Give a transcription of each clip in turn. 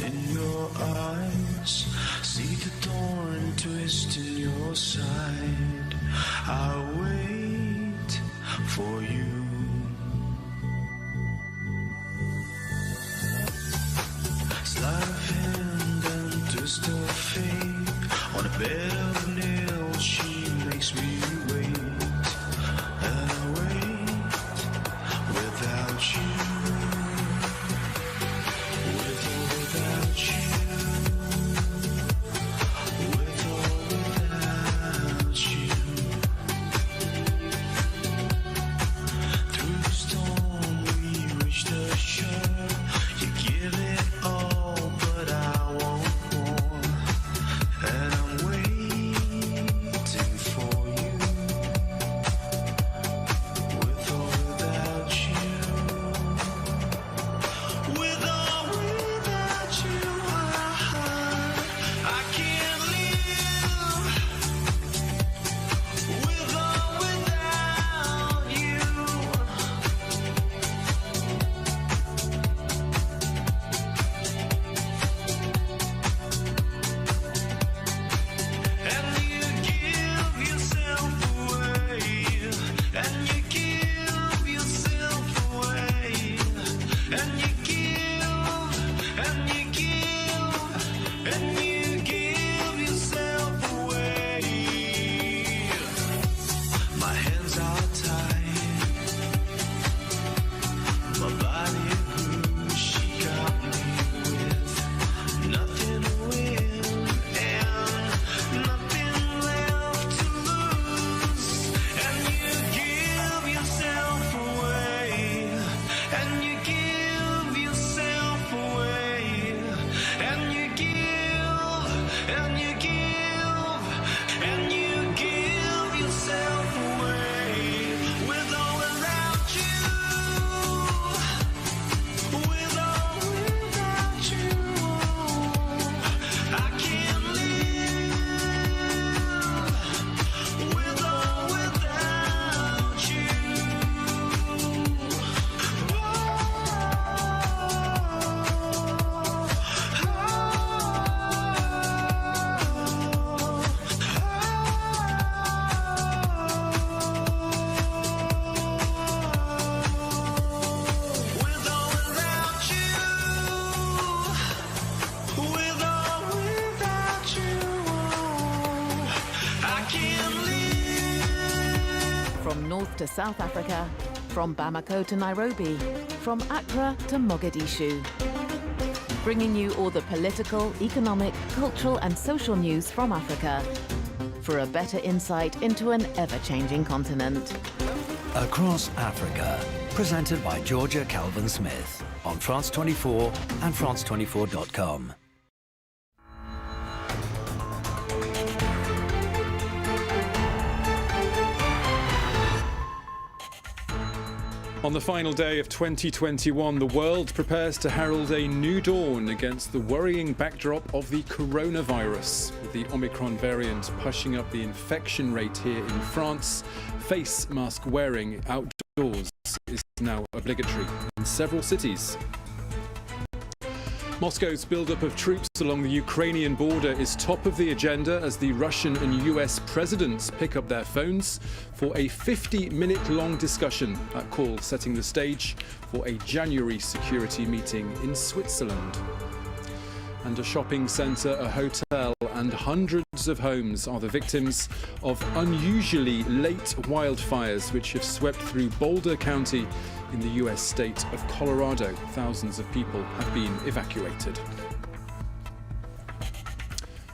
in your eyes, see the thorn twist in your side. I'll wait for you. Sleight of hand and twist of fate, on a bed of nails she makes me wait, and I wait without you. From north to South Africa, from Bamako to Nairobi, from Accra to Mogadishu. Bringing you all the political, economic, cultural and social news from Africa for a better insight into an ever-changing continent. Across Africa, presented by Georgia Calvin-Smith on France 24 and France24.com. On the final day of 2021, the world prepares to herald a new dawn against the worrying backdrop of the coronavirus. With the Omicron variant pushing up the infection rate here in France, face mask wearing outdoors is now obligatory in several cities. Moscow's buildup of troops along the Ukrainian border is top of the agenda as the Russian and US presidents pick up their phones for a 50-minute-long discussion. That call setting the stage for a January security meeting in Switzerland. And a shopping centre, a hotel and hundreds of homes are the victims of unusually late wildfires which have swept through Boulder County in the US state of Colorado. Thousands of people have been evacuated.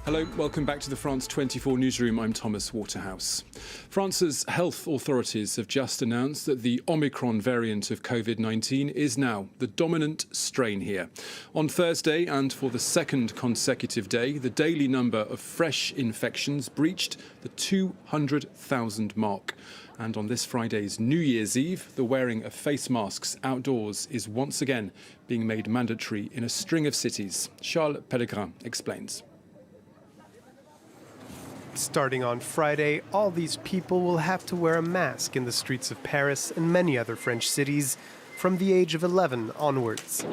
Hello, welcome back to the France 24 newsroom. I'm Thomas Waterhouse. France's health authorities have just announced that the Omicron variant of COVID-19 is now the dominant strain here. On Thursday, and for the second consecutive day, the daily number of fresh infections breached the 200,000 mark. And on this Friday's New Year's Eve, the wearing of face masks outdoors is once again being made mandatory in a string of cities. Charles Pellegrin explains. Starting on Friday, all these people will have to wear a mask in the streets of Paris and many other French cities from the age of 11 onwards.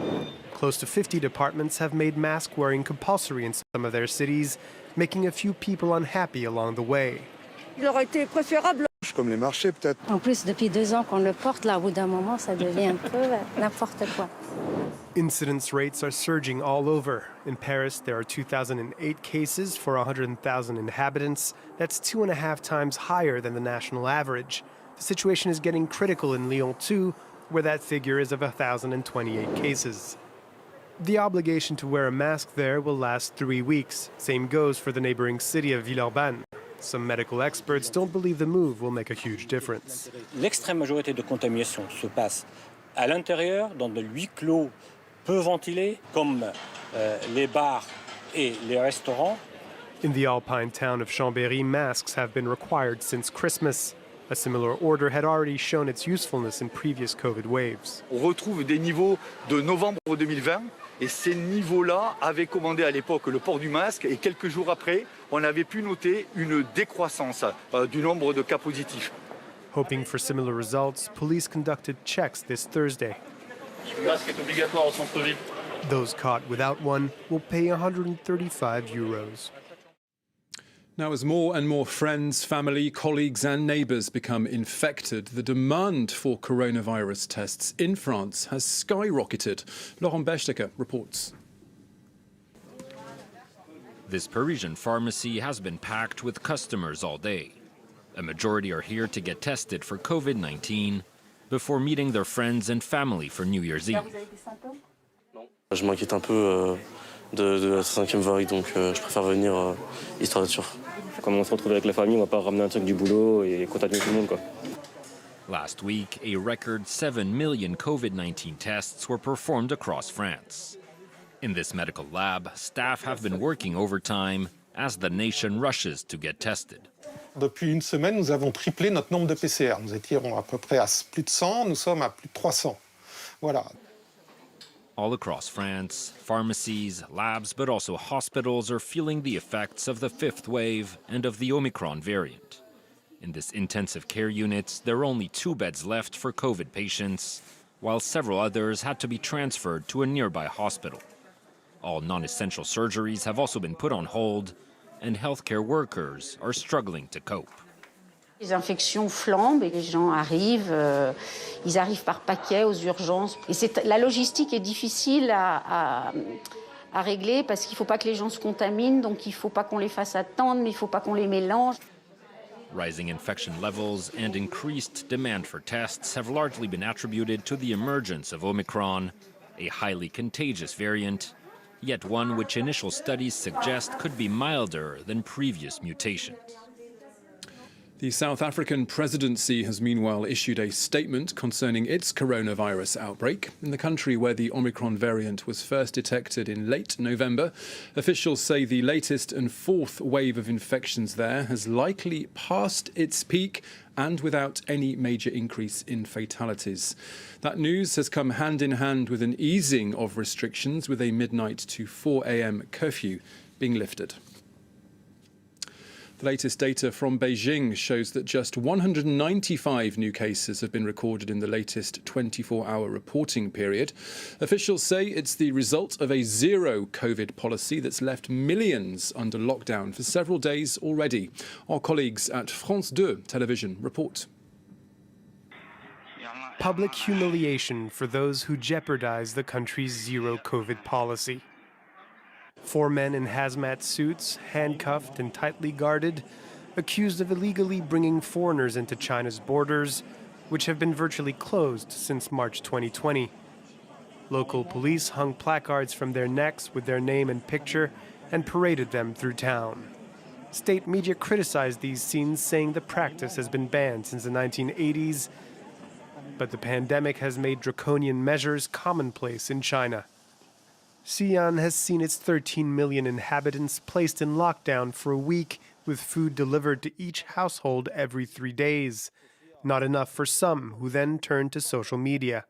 Close to 50 departments have made mask wearing compulsory in some of their cities, making a few people unhappy along the way. Il aurait été préférable. Comme les marchés, peut-être. En plus, depuis 2 ans qu'on le porte, là, au bout d'un moment, ça devient un peu n'importe quoi. Incidence rates are surging all over. In Paris, there are 2,008 cases for 100,000 inhabitants. That's 2.5 times higher than the national average. The situation is getting critical in Lyon, too, where that figure is of 1,028 cases. The obligation to wear a mask there will last 3 weeks. Same goes for the neighboring city of Villeurbanne. Some medical experts don't believe the move will make a huge difference. L'extrême majorité de contamination se passe à l'intérieur, dans de huis clos peu ventilés, comme les bars et les restaurants. In the Alpine town of Chambéry, masks have been required since Christmas. A similar order had already shown its usefulness in previous COVID waves. On retrouve des niveaux de novembre 2020 et ces niveaux-là avaient commandé à l'époque le port du masque et quelques jours après, on avait pu noter une décroissance du nombre de cas positifs. Hoping for similar results, police conducted checks this Thursday. Le masque est obligatoire au centre-ville. Those caught without one will pay €135. Now, as more and more friends, family, colleagues and neighbours become infected, the demand for coronavirus tests in France has skyrocketed. Laurent Bechtecker reports. This Parisian pharmacy has been packed with customers all day. A majority are here to get tested for COVID-19 before meeting their friends and family for New Year's Eve. Je m'inquiète un peu de la 5e vague, donc je préfère venir histoire d'être sûr. Comme on se retrouve avec la famille, on va pas ramener un truc du boulot et contaminer tout le monde, quoi. Last week, a record 7 million COVID-19 tests were performed across France. In this medical lab, staff have been working overtime as the nation rushes to get tested. Depuis une semaine, nous avons triplé notre nombre de PCR. Nous étions à peu près à plus de 100, nous sommes à plus de 300. Voilà. All across France, pharmacies, labs, but also hospitals are feeling the effects of the fifth wave and of the Omicron variant. In this intensive care unit, there are only 2 beds left for COVID patients, while several others had to be transferred to a nearby hospital. All non-essential surgeries have also been put on hold, and healthcare workers are struggling to cope. Les infections flambent et les gens arrivent, ils arrivent par paquets aux urgences. Et la logistique est difficile à régler parce qu'il ne faut pas que les gens se contaminent, donc il ne faut pas qu'on les fasse attendre, mais il ne faut pas qu'on les mélange. Rising infection levels and increased demand for tests have largely been attributed to the emergence of Omicron, a highly contagious variant, yet one which initial studies suggest could be milder than previous mutations. The South African presidency has meanwhile issued a statement concerning its coronavirus outbreak. In the country where the Omicron variant was first detected in late November, officials say the latest and 4th wave of infections there has likely passed its peak and without any major increase in fatalities. That news has come hand in hand with an easing of restrictions, with a midnight to 4 a.m. curfew being lifted. The latest data from Beijing shows that just 195 new cases have been recorded in the latest 24-hour reporting period. Officials say it's the result of a zero COVID policy that's left millions under lockdown for several days already. Our colleagues at France 2 television report. Public humiliation for those who jeopardize the country's zero COVID policy. 4 men in hazmat suits, handcuffed and tightly guarded, accused of illegally bringing foreigners into China's borders, which have been virtually closed since March 2020. Local police hung placards from their necks with their name and picture and paraded them through town. State media criticized these scenes, saying the practice has been banned since the 1980s, but the pandemic has made draconian measures commonplace in China. Xi'an has seen its 13 million inhabitants placed in lockdown for a week, with food delivered to each household every 3 days. Not enough for some, who then turn to social media.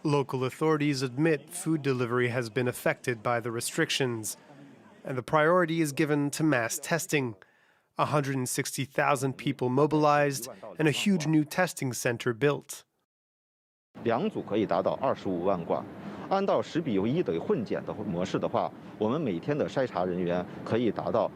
Local authorities admit food delivery has been affected by the restrictions, and the priority is given to mass testing. 160,000 people mobilized and a huge new testing center built. 2组可以达到25万挂。按照10比1的混检的模式的话，我们每天的筛查人员可以达到。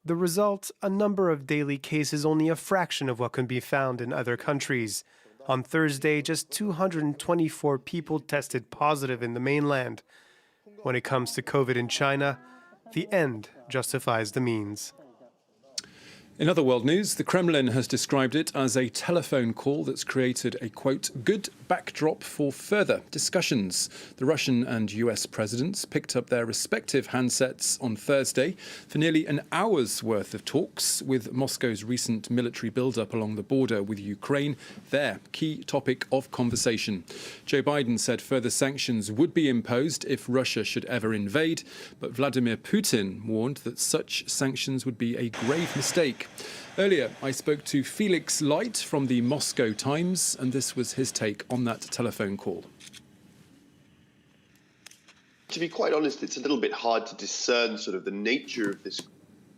The result, a number of daily cases only a fraction of what can be found in other countries. On Thursday, just 224 people tested positive in the mainland. When it comes to COVID in China, the end justifies the means. In other world news, the Kremlin has described it as a telephone call that's created a, quote, good backdrop for further discussions. The Russian and US presidents picked up their respective handsets on Thursday for nearly an hour's worth of talks, with Moscow's recent military build-up along the border with Ukraine their key topic of conversation. Joe Biden said further sanctions would be imposed if Russia should ever invade, but Vladimir Putin warned that such sanctions would be a grave mistake. Earlier, I spoke to Felix Light from the Moscow Times, and this was his take on that telephone call. To be quite honest, it's a little bit hard to discern sort of the nature of this.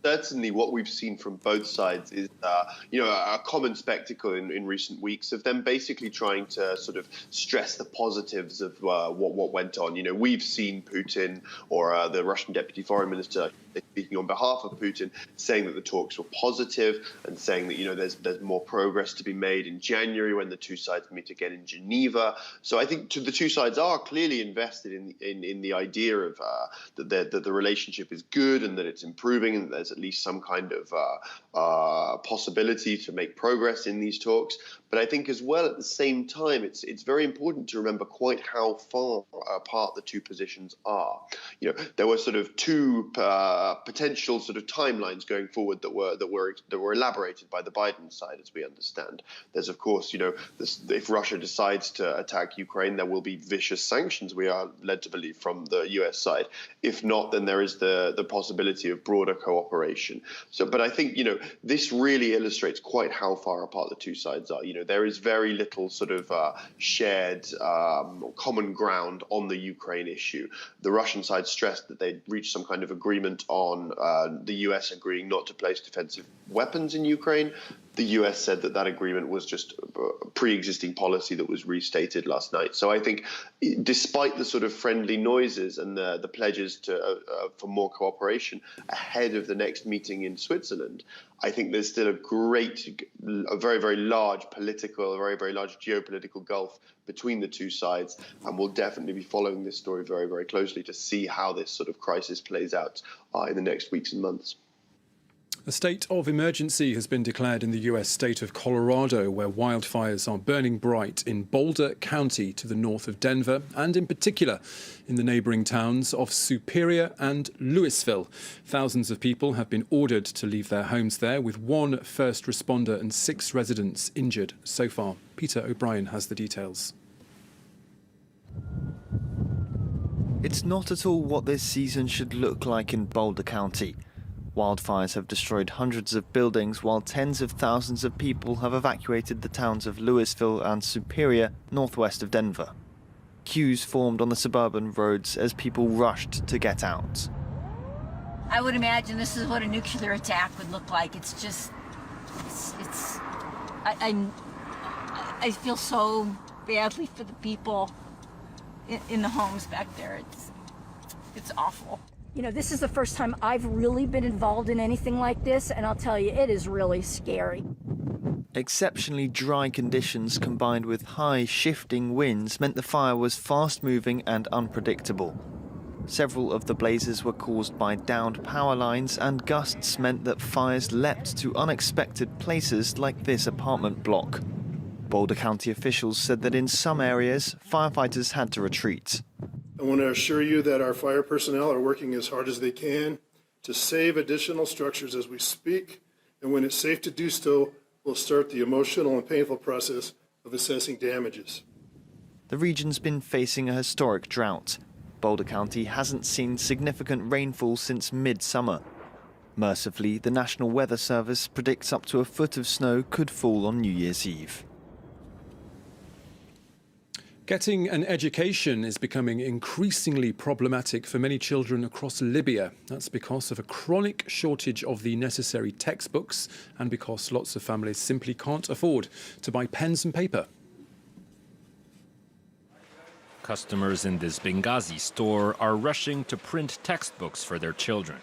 Certainly what we've seen from both sides is, a common spectacle in recent weeks of them basically trying to sort of stress the positives of what went on. You know, we've seen Putin or the Russian deputy foreign minister speaking on behalf of Putin, saying that the talks were positive and saying that, there's more progress to be made in January when the two sides meet again in Geneva. So I think the two sides are clearly invested in the idea of that the relationship is good and that it's improving and that there's at least some kind of possibility to make progress in these talks. But I think as well at the same time, it's very important to remember quite how far apart the two positions are. There were sort of two potential sort of timelines going forward that were elaborated by the Biden side, as we understand. There's of course, if Russia decides to attack Ukraine, there will be vicious sanctions. We are led to believe from the US side. If not, then there is the possibility of broader cooperation. But I think this really illustrates quite how far apart the two sides are. There is very little sort of shared common ground on the Ukraine issue. The Russian side stressed that they'd reached some kind of agreement on the US agreeing not to place defensive weapons in Ukraine. The US said that agreement was just a pre-existing policy that was restated last night. So I think despite the sort of friendly noises and the pledges for more cooperation ahead of the next meeting in Switzerland, I think there's still a very, very large political, a very, very large geopolitical gulf between the two sides. And we'll definitely be following this story very, very closely to see how this sort of crisis plays out in the next weeks and months. A state of emergency has been declared in the US state of Colorado, where wildfires are burning bright in Boulder County to the north of Denver, and in particular in the neighbouring towns of Superior and Louisville. Thousands of people have been ordered to leave their homes there, with one first responder and 6 residents injured so far. Peter O'Brien has the details. It's not at all what this season should look like in Boulder County. Wildfires have destroyed hundreds of buildings, while tens of thousands of people have evacuated the towns of Louisville and Superior, northwest of Denver. Queues formed on the suburban roads as people rushed to get out. I would imagine this is what a nuclear attack would look like. I feel so badly for the people in the homes back there. It's awful. This is the first time I've really been involved in anything like this, and I'll tell you, it is really scary. Exceptionally dry conditions combined with high shifting winds meant the fire was fast-moving and unpredictable. Several of the blazes were caused by downed power lines, and gusts meant that fires leapt to unexpected places like this apartment block. Boulder County officials said that in some areas, firefighters had to retreat. I want to assure you that our fire personnel are working as hard as they can to save additional structures as we speak, and when it's safe to do so, we'll start the emotional and painful process of assessing damages. The region's been facing a historic drought. Boulder County hasn't seen significant rainfall since mid-summer. Mercifully, the National Weather Service predicts up to a foot of snow could fall on New Year's Eve. Getting an education is becoming increasingly problematic for many children across Libya. That's because of a chronic shortage of the necessary textbooks and because lots of families simply can't afford to buy pens and paper. Customers in this Benghazi store are rushing to print textbooks for their children.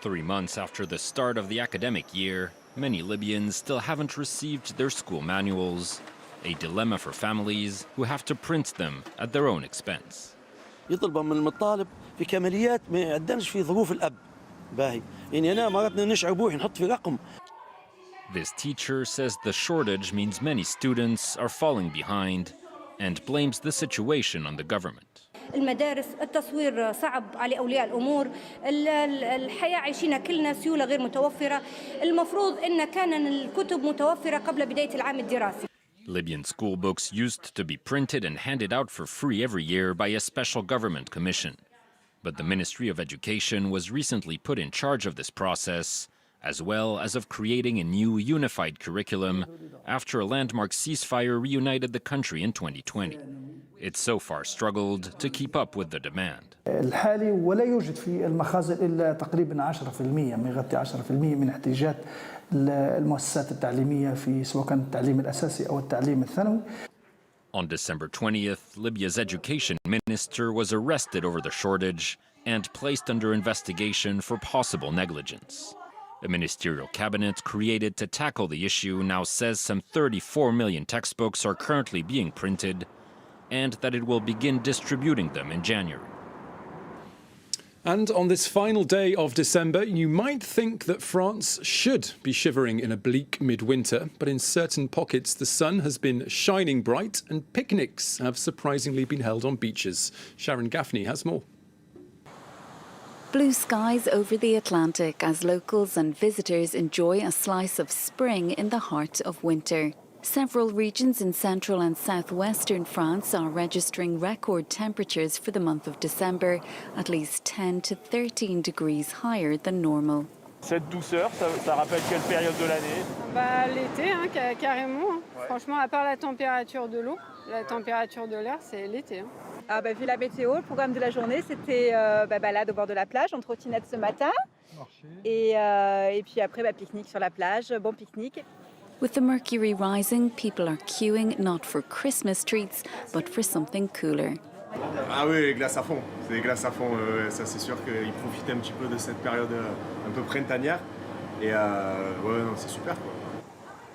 3 months after the start of the academic year, many Libyans still haven't received their school manuals. A dilemma for families who have to print them at their own expense. يطلب من المطالب في كماليات ما يقدرش في ظروف الأب باهي يعني أنا مرات نشعر بروحي نحط في رقم. This teacher says the shortage means many students are falling behind and blames the situation on the government. المدارس التصوير صعب على أولياء الأمور الحياة عايشينها كلنا سيولة غير متوفرة المفروض إن كان الكتب متوفرة قبل بداية العام الدراسي. Libyan school books used to be printed and handed out for free every year by a special government commission. But the Ministry of Education was recently put in charge of this process, as well as of creating a new unified curriculum after a landmark ceasefire reunited the country in 2020. It so far struggled to keep up with the demand. الحالي ولا يوجد في المخازن إلا تقريبا 10% ما يغطي 10% من احتياجات المؤسسات التعليمية في سواء كان التعليم الأساسي أو التعليم الثانوي. On December 20th, Libya's education minister was arrested over the shortage and placed under investigation for possible negligence. A ministerial cabinet created to tackle the issue now says some 34 million textbooks are currently being printed and that it will begin distributing them in January. And on this final day of December, you might think that France should be shivering in a bleak midwinter, but in certain pockets the sun has been shining bright and picnics have surprisingly been held on beaches. Sharon Gaffney has more. Blue skies over the Atlantic as locals and visitors enjoy a slice of spring in the heart of winter. Several regions in central and southwestern France are registering record temperatures for the month of December, at least 10 to 13 degrees higher than normal. Cette douceur, ça rappelle quelle période de l'année? Bah, l'été, hein, carrément. Hein. Ouais. Franchement, à part la température de l'eau, la température de l'air, c'est l'été. Hein. Ah bah, vu la météo, le programme de la journée, c'était balade au bord de la plage, en trottinette ce matin. Et puis après, pique-nique sur la plage, bon pique-nique. With the mercury rising, people are queuing not for Christmas treats, but for something cooler. Ah oui, glace à fond. C'est glace à fond. Ça, c'est sûr qu'ils profitent un petit peu de cette période un peu printanière. Et ouais, non, c'est super, quoi.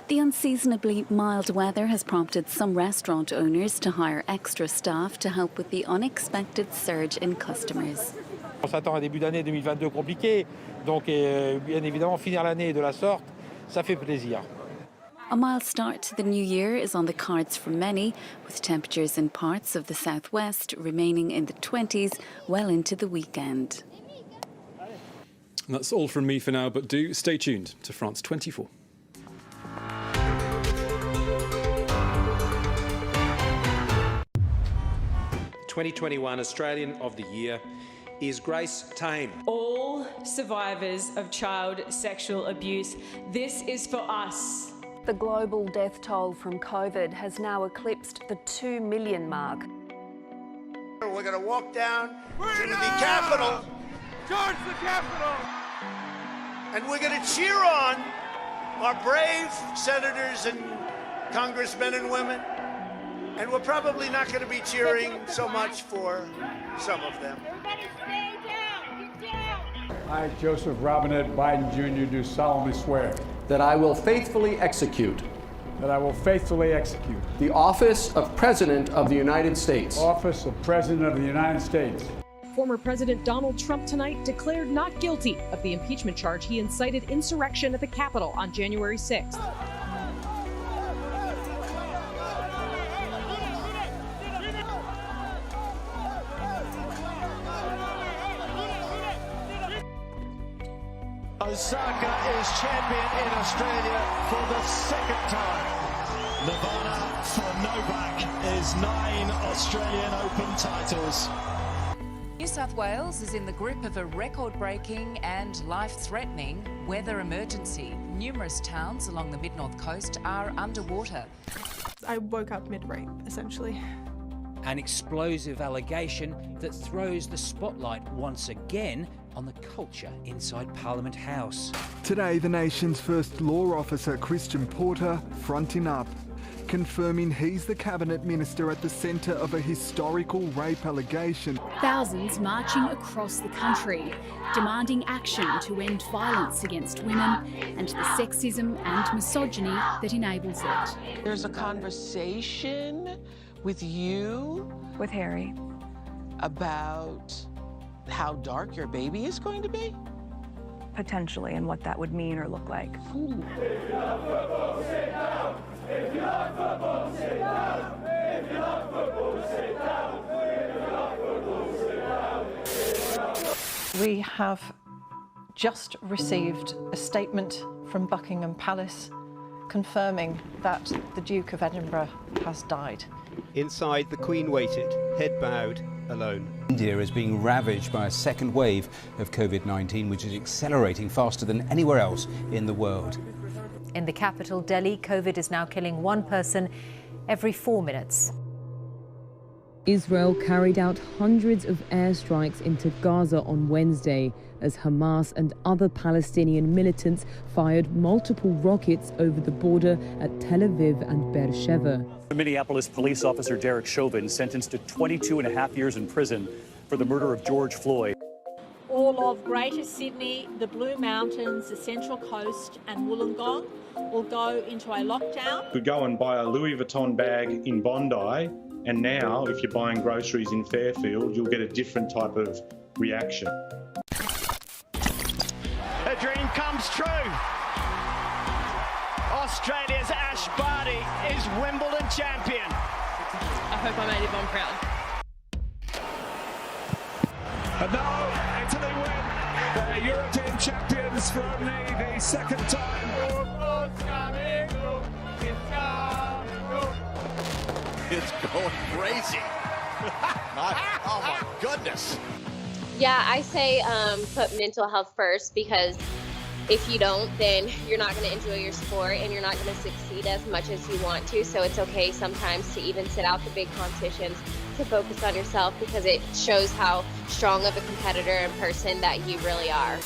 The unseasonably mild weather has prompted some restaurant owners to hire extra staff to help with the unexpected surge in customers. On s'attend à un début d'année 2022 compliqué, donc bien évidemment finir l'année de la sorte, ça fait plaisir. A mild start to the new year is on the cards for many, with temperatures in parts of the southwest remaining in the 20s well into the weekend. And that's all from me for now, but do stay tuned to France 24. The 2021 Australian of the Year is Grace Tame. All survivors of child sexual abuse, this is for us. The global death toll from COVID has now eclipsed the 2 million mark. We're going to walk down to the Capitol. Towards the Capitol! And we're going to cheer on our brave senators and congressmen and women. And we're probably not going to be cheering so much for some of them. I, Joseph Robinette Biden Jr., do solemnly swear that I will faithfully execute the office of President of the United States. Office of President of the United States. Former President Donald Trump tonight declared not guilty of the impeachment charge he incited insurrection at the Capitol on January 6th. Osaka is champion in Australia for the second time. Nirvana for Novak is 9 Australian Open titles. New South Wales is in the grip of a record-breaking and life-threatening weather emergency. Numerous towns along the mid-north coast are underwater. I woke up mid-rape, essentially. an explosive allegation that throws the spotlight once again on the culture inside Parliament House. Today, the nation's first law officer, Christian Porter, fronting up, confirming he's the cabinet minister at the centre of a historical rape allegation. Thousands marching across the country, demanding action to end violence against women and the sexism and misogyny that enables it. There's a conversation with you, with Harry, about how dark your baby is going to be? potentially, and what that would mean or look like. We have just received a statement from Buckingham Palace confirming that the Duke of Edinburgh has died. Inside, the Queen waited, head bowed, alone. India is being ravaged by a second wave of COVID-19, which is accelerating faster than anywhere else in the world. In the capital, Delhi, COVID is now killing one person every 4 minutes. Israel carried out hundreds of airstrikes into Gaza on Wednesday as Hamas and other Palestinian militants fired multiple rockets over the border at Tel Aviv and Beersheba. Minneapolis police officer Derek Chauvin sentenced to 22.5 years in prison for the murder of George Floyd. All of Greater Sydney, the Blue Mountains, the Central Coast and Wollongong will go into a lockdown. You could go and buy a Louis Vuitton bag in Bondi, and now if you're buying groceries in Fairfield, you'll get a different type of reaction. A dream comes true. Australia's Ash Barty is Wimbledon champion. I hope I made Yvonne proud. And now Italy win. They're European champions for only the second time. It's going crazy. Oh my goodness. Yeah, I say put mental health first, because if you don't, then you're not going to enjoy your sport and you're not going to succeed as much as you want to. So it's okay sometimes to even sit out the big competitions, to focus on yourself, because it shows how strong of a competitor and person that you really are.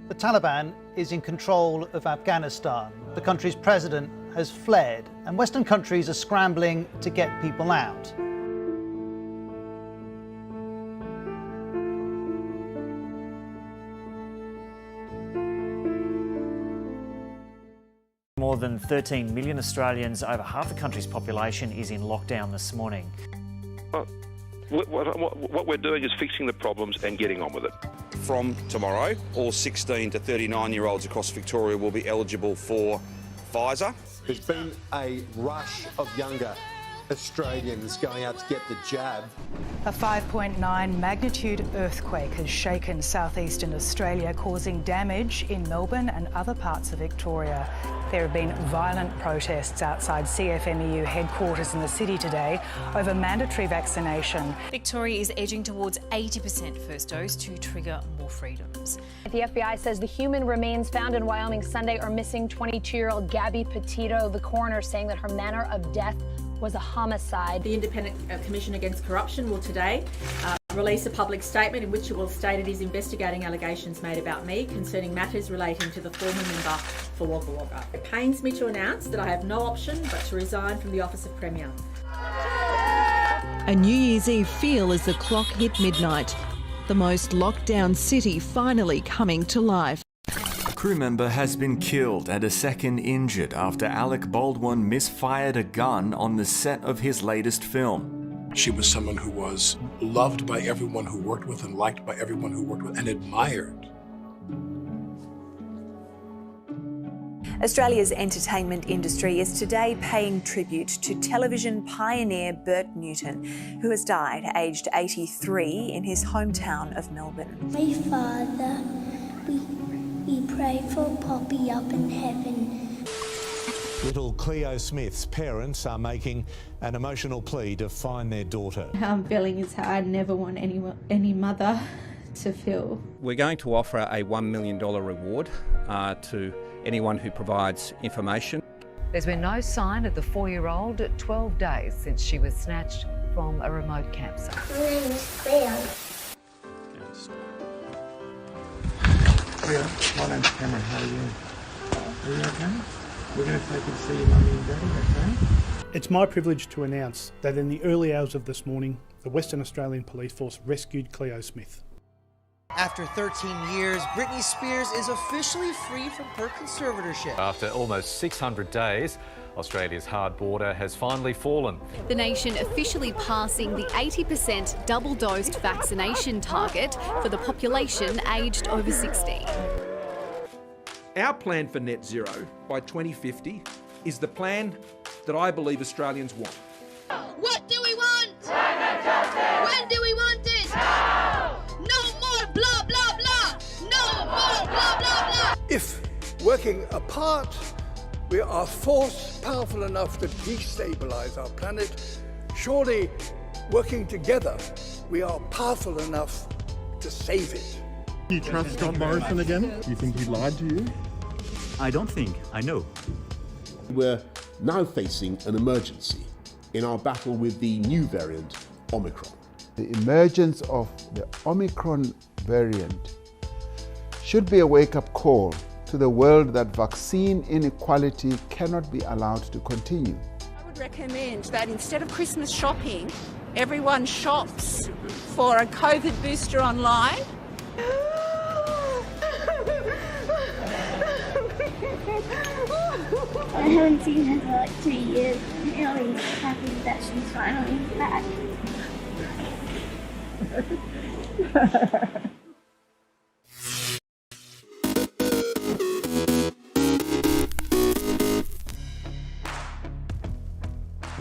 The Taliban is in control of Afghanistan. The country's president has fled, and Western countries are scrambling to get people out. More than 13 million Australians, over half the country's population, is in lockdown this morning. What we're doing is fixing the problems and getting on with it. From tomorrow, all 16 to 39-year-olds across Victoria will be eligible for Pfizer. There's been a rush of younger Australians going out to get the jab. A 5.9 magnitude earthquake has shaken southeastern Australia, causing damage in Melbourne and other parts of Victoria. There have been violent protests outside CFMEU headquarters in the city today over mandatory vaccination. Victoria is edging towards 80% first dose to trigger more freedoms. The FBI says the human remains found in Wyoming Sunday are missing 22-year-old Gabby Petito. The coroner saying that her manner of death was a homicide. The Independent Commission Against Corruption will today release a public statement in which it will state it is investigating allegations made about me concerning matters relating to the former member for Wagga Wagga. It pains me to announce that I have no option but to resign from the office of Premier. A New Year's Eve feel as the clock hit midnight. The most locked down city finally coming to life. A crew member has been killed and a second injured after Alec Baldwin misfired a gun on the set of his latest film. She was someone who was loved by everyone who worked with and liked by everyone who worked with and admired. Australia's entertainment industry is today paying tribute to television pioneer Bert Newton, who has died aged 83 in his hometown of Melbourne. My father, we pray for Poppy up in heaven. Little Cleo Smith's parents are making an emotional plea to find their daughter. How I'm feeling is how I never want any mother to feel. We're going to offer a $1 million reward to anyone who provides information. There's been no sign of the 4-year-old 12 days since she was snatched from a remote campsite. My name is Cleo. Cleo, my name's Cameron. How are you? Are you okay? We're going to take you to see your mummy and daddy, okay? It's my privilege to announce that in the early hours of this morning, the Western Australian Police Force rescued Cleo Smith. After 13 years, Britney Spears is officially free from her conservatorship. After almost 600 days, Australia's hard border has finally fallen. The nation officially passing the 80% double-dosed vaccination target for the population aged over 60. Our plan for net zero by 2050 is the plan that I believe Australians want. What do we want? When do we want it? Now! No more blah, blah, blah! No more blah, blah, blah! If working apart, we are force powerful enough to destabilise our planet, surely working together, we are powerful enough to save it. Do you trust Scott Morrison again? Do you think he lied to you? I don't think. I know. We're now facing an emergency in our battle with the new variant, Omicron. The emergence of the Omicron variant should be a wake-up call to the world that vaccine inequality cannot be allowed to continue. I would recommend that instead of Christmas shopping, everyone shops for a COVID booster online. I haven't seen her for like 2 years. I'm really happy that she's finally back.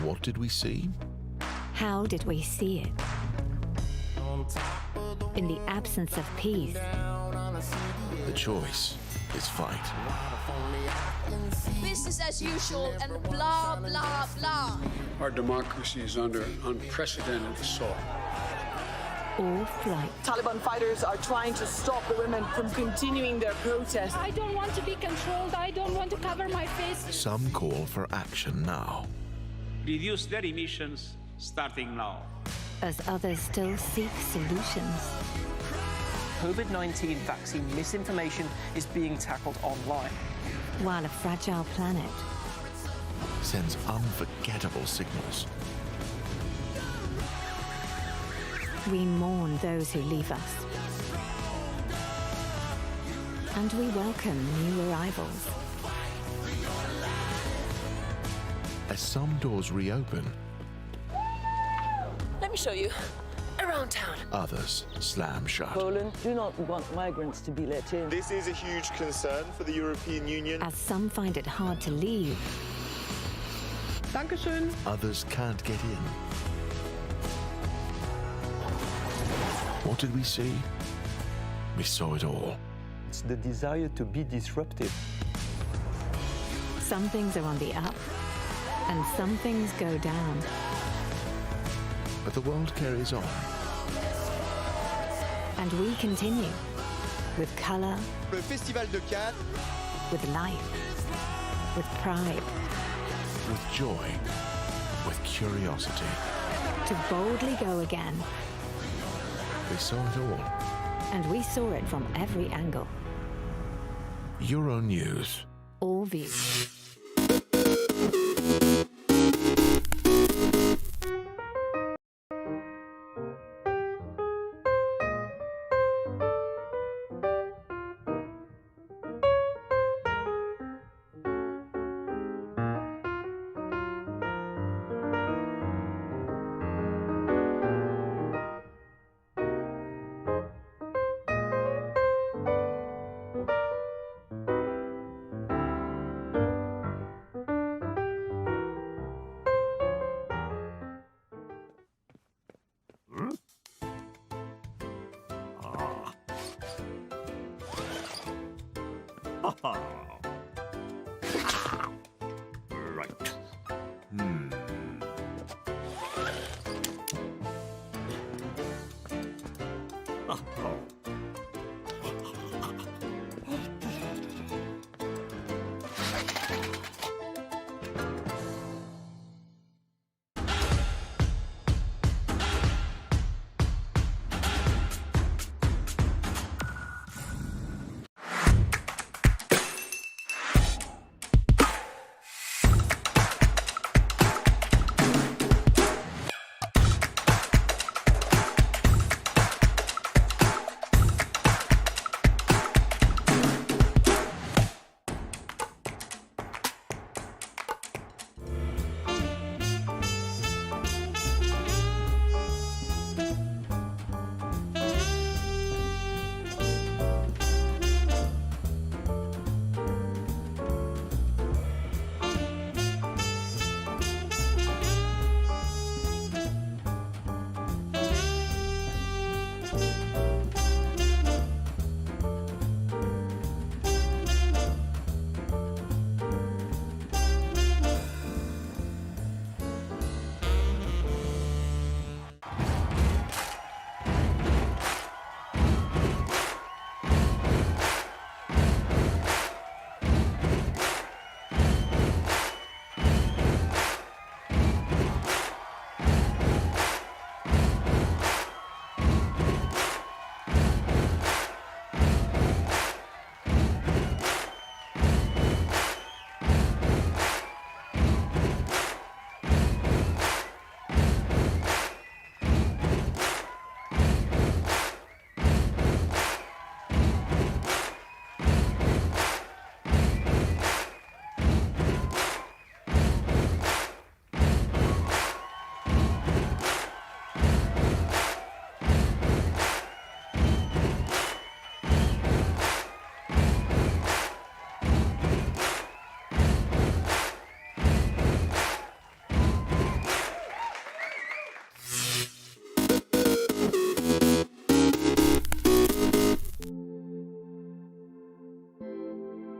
What did we see? How did we see it? In the absence of peace. The choice is fight. Business as usual and blah, blah, blah. Our democracy is under unprecedented assault. Or flight. Taliban fighters are trying to stop the women from continuing their protest. I don't want to be controlled. I don't want to cover my face. Some call for action now. Reduce their emissions starting now. As others still seek solutions. COVID-19 vaccine misinformation is being tackled online. While a fragile planet sends unforgettable signals. We mourn those who leave us. And we welcome new arrivals. As some doors reopen, Let me show you around town. others slam shut. Poland do not want migrants to be let in. This is a huge concern for the European Union. As some find it hard to leave. Dankeschön. Others can't get in. What did we see? We saw it all. It's the desire to be disruptive. Some things are on the up, and some things go down. But the world carries on. And we continue with colour, Le Festival de Cannes, with life, with pride, with joy, with curiosity. to boldly go again. We saw it all. And we saw it from every angle. Euronews. All views. Right.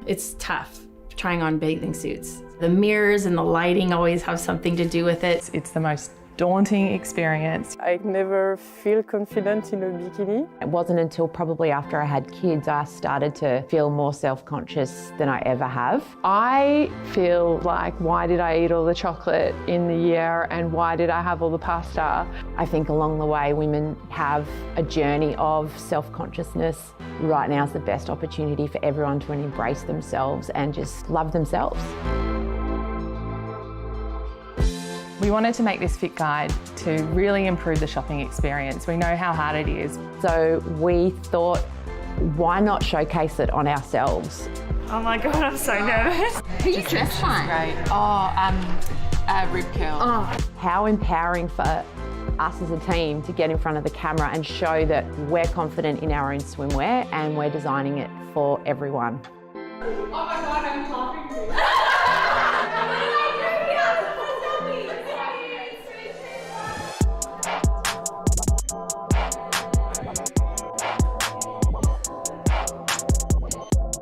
It's tough trying on bathing suits. The mirrors and the lighting always have something to do with it. It's the most daunting experience. I never feel confident in a bikini. It wasn't until probably after I had kids I started to feel more self-conscious than I ever have. I feel like, why did I eat all the chocolate in the year and why did I have all the pasta? I think along the way women have a journey of self-consciousness. Right now is the best opportunity for everyone to embrace themselves and just love themselves. We wanted to make this fit guide to really improve the shopping experience. We know how hard it is. So we thought, why not showcase it on ourselves? Oh my God, I'm so nervous. Who you dressed like? Great. Oh, rib curl. Oh. How empowering for us as a team to get in front of the camera and show that we're confident in our own swimwear and we're designing it for everyone. Oh my God, I'm laughing.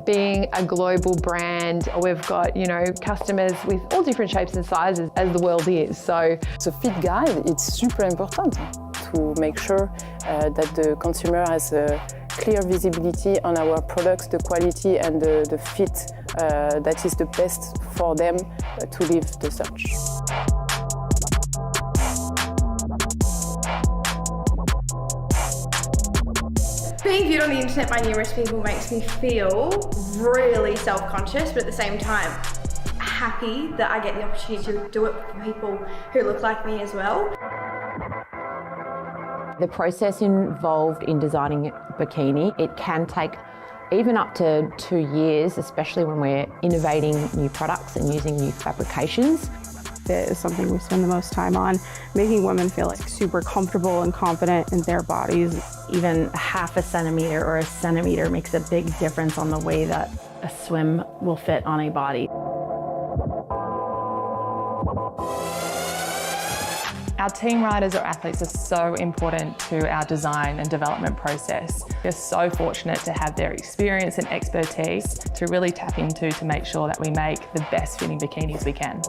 Being a global brand, we've got, customers with all different shapes and sizes as the world is. So the fit guide, it's super important to make sure that the consumer has a clear visibility on our products, the quality and the fit that is the best for them to live the search. Being viewed on the internet by numerous people makes me feel really self-conscious, but at the same time, happy that I get the opportunity to do it for people who look like me as well. The process involved in designing a bikini, it can take even up to 2 years, especially when we're innovating new products and using new fabrications. It is something we spend the most time on, making women feel like super comfortable and confident in their bodies. Even half a centimeter or a centimeter makes a big difference on the way that a swim will fit on a body. Our team riders or athletes are so important to our design and development process. We're so fortunate to have their experience and expertise to really tap into to make sure that we make the best fitting bikinis we can.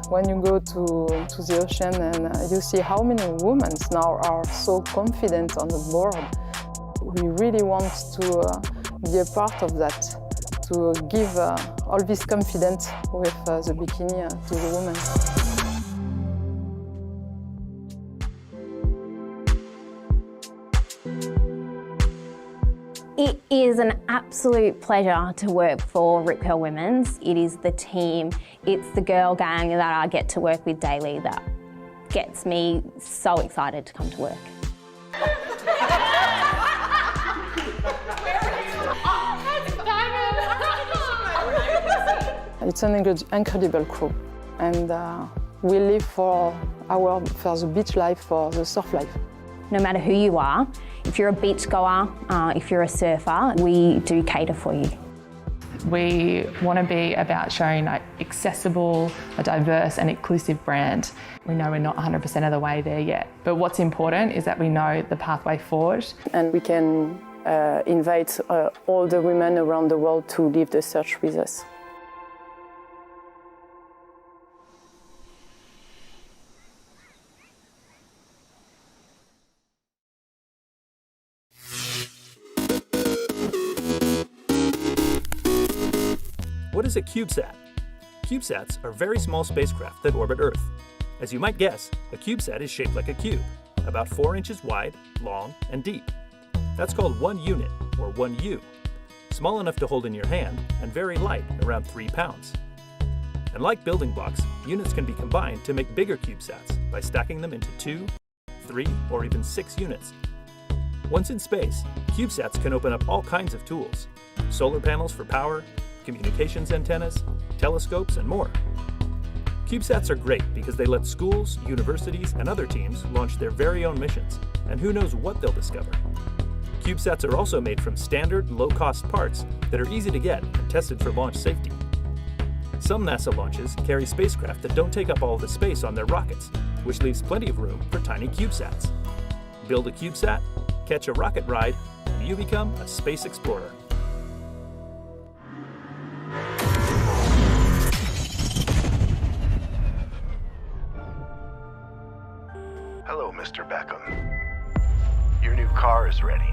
When you go to the ocean and you see how many women now are so confident on the board, we really want to be a part of that, to give all this confidence with the bikini to the women. It is an absolute pleasure to work for Rip Curl Women's. It is the team, it's the girl gang that I get to work with daily that gets me so excited to come to work. It's an incredible crew, and we live for the beach life, for the surf life. No matter who you are, if you're a beach goer, if you're a surfer, we do cater for you. We want to be about showing an accessible, a diverse and inclusive brand. We know we're not 100% of the way there yet, but what's important is that we know the pathway forward. And we can invite all the women around the world to live the search with us. What is a CubeSat? CubeSats are very small spacecraft that orbit Earth. As you might guess, a CubeSat is shaped like a cube, about 4 inches wide, long, and deep. That's called 1 unit, or 1U, small enough to hold in your hand and very light, around 3 pounds. And like building blocks, units can be combined to make bigger CubeSats by stacking them into 2, 3, or even 6 units. Once in space, CubeSats can open up all kinds of tools: solar panels for power, communications antennas, telescopes, and more. CubeSats are great because they let schools, universities, and other teams launch their very own missions, and who knows what they'll discover. CubeSats are also made from standard, low-cost parts that are easy to get and tested for launch safety. Some NASA launches carry spacecraft that don't take up all of the space on their rockets, which leaves plenty of room for tiny CubeSats. Build a CubeSat, catch a rocket ride, and you become a space explorer. Hello, Mr. Beckham. Your new car is ready.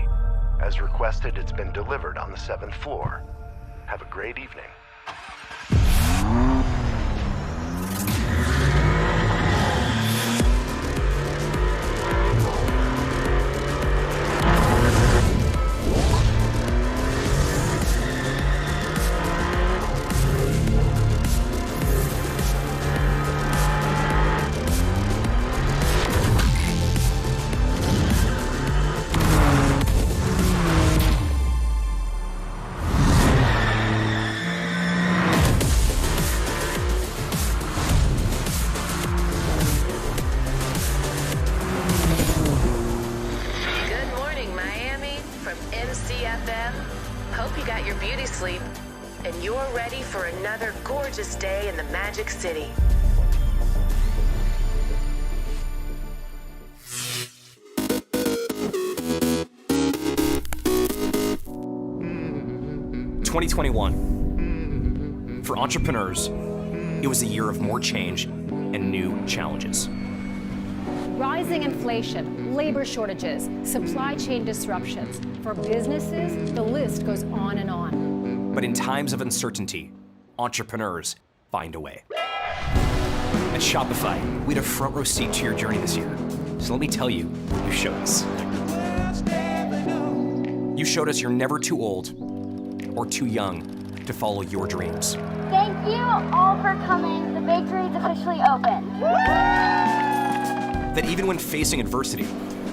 As requested, it's been delivered on the 7th floor. Have a great evening. Hope you got your beauty sleep, and you're ready for another gorgeous day in the Magic City. ...2021. For entrepreneurs, it was a year of more change and new challenges. Rising inflation, labor shortages, supply chain disruptions. For businesses, the list goes on and on. But in times of uncertainty, entrepreneurs find a way. At Shopify, we had a front row seat to your journey this year. So let me tell you, you showed us. You showed us you're never too old or too young to follow your dreams. Thank you all for coming. The bakery is officially open. That even when facing adversity,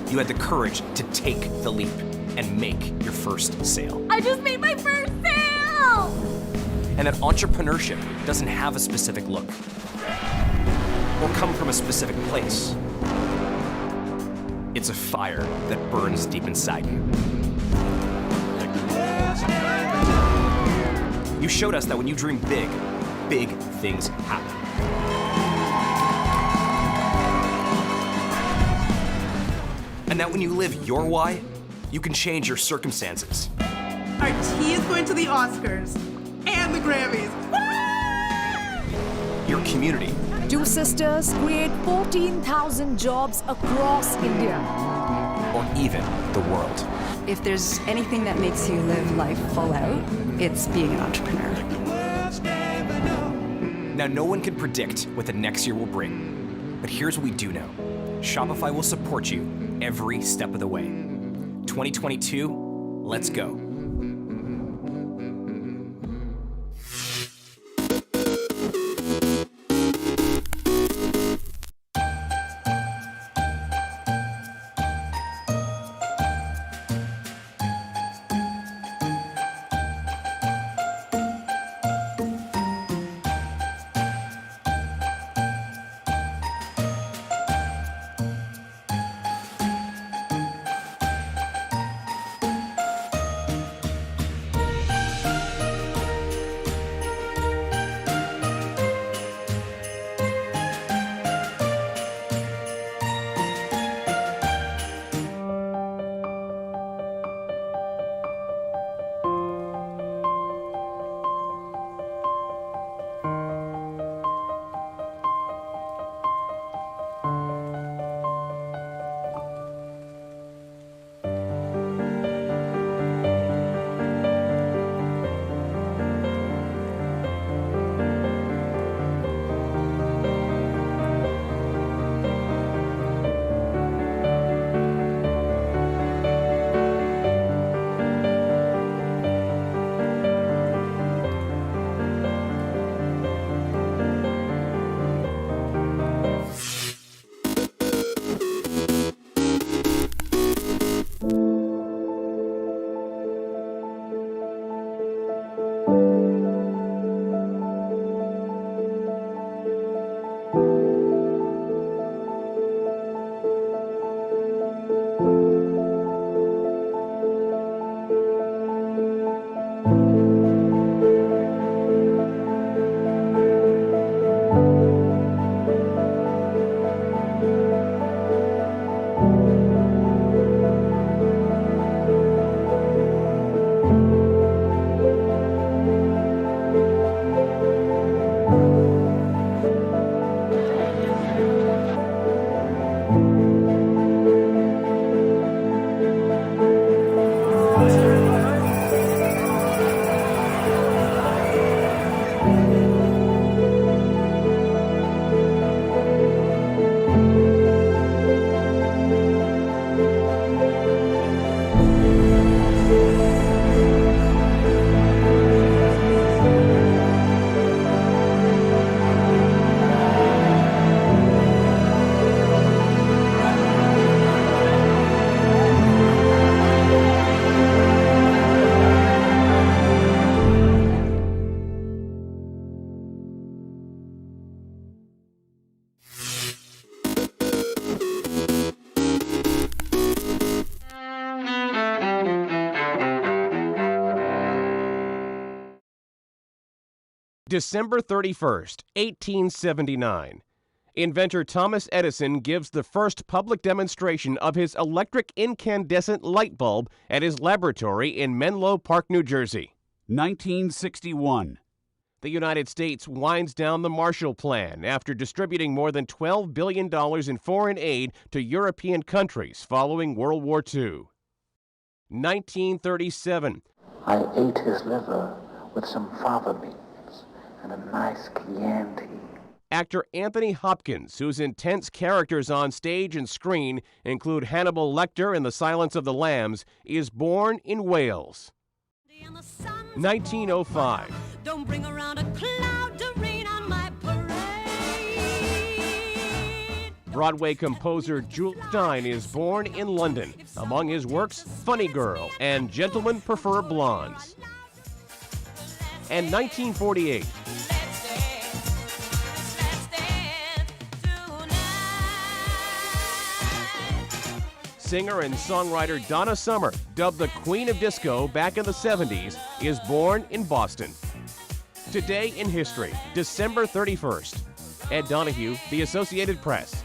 you had the courage to take the leap and make your first sale. I just made my first sale! And that entrepreneurship doesn't have a specific look or come from a specific place. It's a fire that burns deep inside you. You showed us that when you dream big, big things happen. And that when you live your why, you can change your circumstances. Our tea is going to the Oscars and the Grammys. Your community. Two sisters create 14,000 jobs across India. Or even the world. If there's anything that makes you live life full out, it's being an entrepreneur. Now, no one can predict what the next year will bring, but here's what we do know. Shopify will support you every step of the way. 2022, let's go. December 31st, 1879. Inventor Thomas Edison gives the first public demonstration of his electric incandescent light bulb at his laboratory in Menlo Park, New Jersey. 1961. The United States winds down the Marshall Plan after distributing more than $12 billion in foreign aid to European countries following World War II. 1937. I ate his liver with some fava beans and a nice Chianti. Actor Anthony Hopkins, whose intense characters on stage and screen include Hannibal Lecter in The Silence of the Lambs, is born in Wales. 1905. Don't bring around a cloud to rain on my parade. Broadway composer Jules Stein is born in London. Among his works, Funny Girl and Gentlemen Prefer Blondes. And 1948. Singer and songwriter Donna Summer, dubbed the Queen of Disco back in the 70s, is born in Boston. Today in history, December 31st. Ed Donahue, The Associated Press.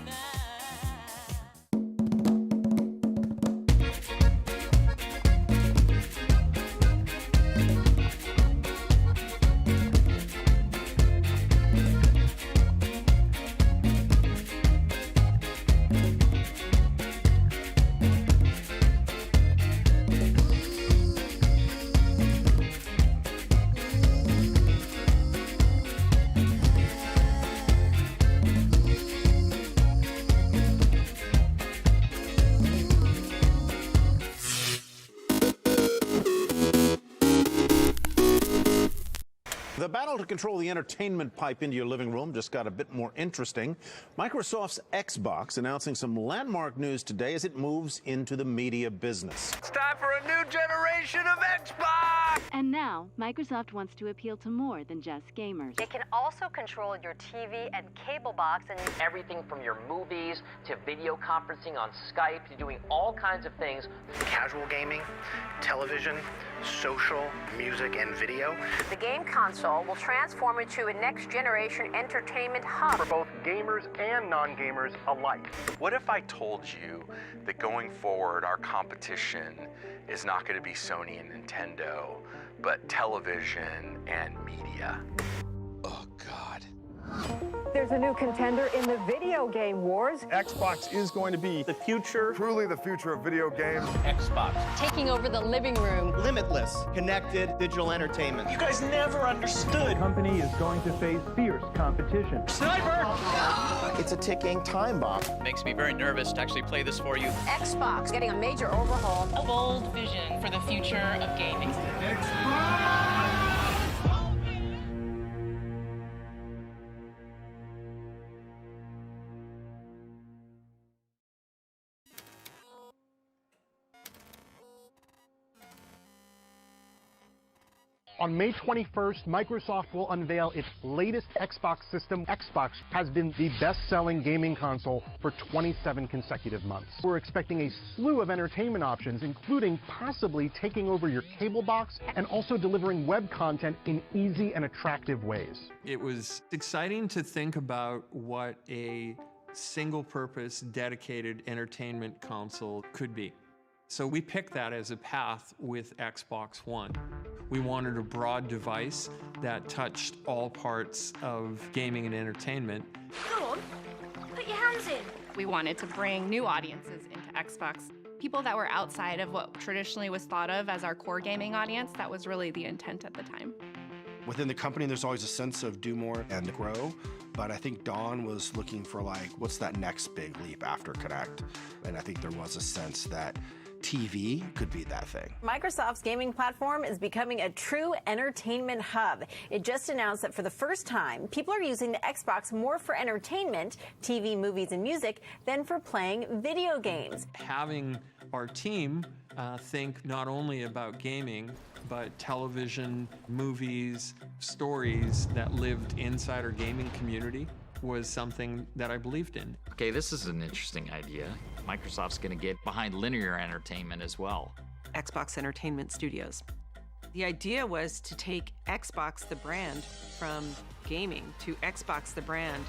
The battle to control the entertainment pipe into your living room just got a bit more interesting. Microsoft's Xbox announcing some landmark news today as it moves into the media business. It's time for a new generation of Xbox! And now, Microsoft wants to appeal to more than just gamers. It can also control your TV and cable box and everything from your movies to video conferencing on Skype to doing all kinds of things. Casual gaming, television, social, music, and video. The game console will transform into a next-generation entertainment hub For both gamers and non-gamers alike. What if I told you that going forward, our competition is not going to be Sony and Nintendo, but television and media? Oh, God. There's a new contender in the video game wars. Xbox is going to be the future. Truly the future of video games. Xbox. Taking over the living room. Limitless, connected digital entertainment. You guys never understood. The company is going to face fierce competition. Sniper! It's a ticking time bomb. Makes me very nervous to actually play this for you. Xbox getting a major overhaul. A bold vision for the future of gaming. On May 21st, Microsoft will unveil its latest Xbox system. Xbox has been the best-selling gaming console for 27 consecutive months. We're expecting a slew of entertainment options, including possibly taking over your cable box and also delivering web content in easy and attractive ways. It was exciting to think about what a single-purpose, dedicated entertainment console could be. So we picked that as a path with Xbox One. We wanted a broad device that touched all parts of gaming and entertainment. Go on, put your hands in. We wanted to bring new audiences into Xbox. People that were outside of what traditionally was thought of as our core gaming audience. That was really the intent at the time. Within the company, there's always a sense of do more and grow. But I think Dawn was looking for what's that next big leap after Connect? And I think there was a sense that TV could be that thing. Microsoft's gaming platform is becoming a true entertainment hub. It just announced that for the first time, people are using the Xbox more for entertainment, TV, movies, and music, than for playing video games. Having our team think not only about gaming, but television, movies, stories that lived inside our gaming community was something that I believed in. Okay, this is an interesting idea. Microsoft's going to get behind linear entertainment as well. Xbox Entertainment Studios. The idea was to take Xbox, the brand, from gaming to Xbox, the brand,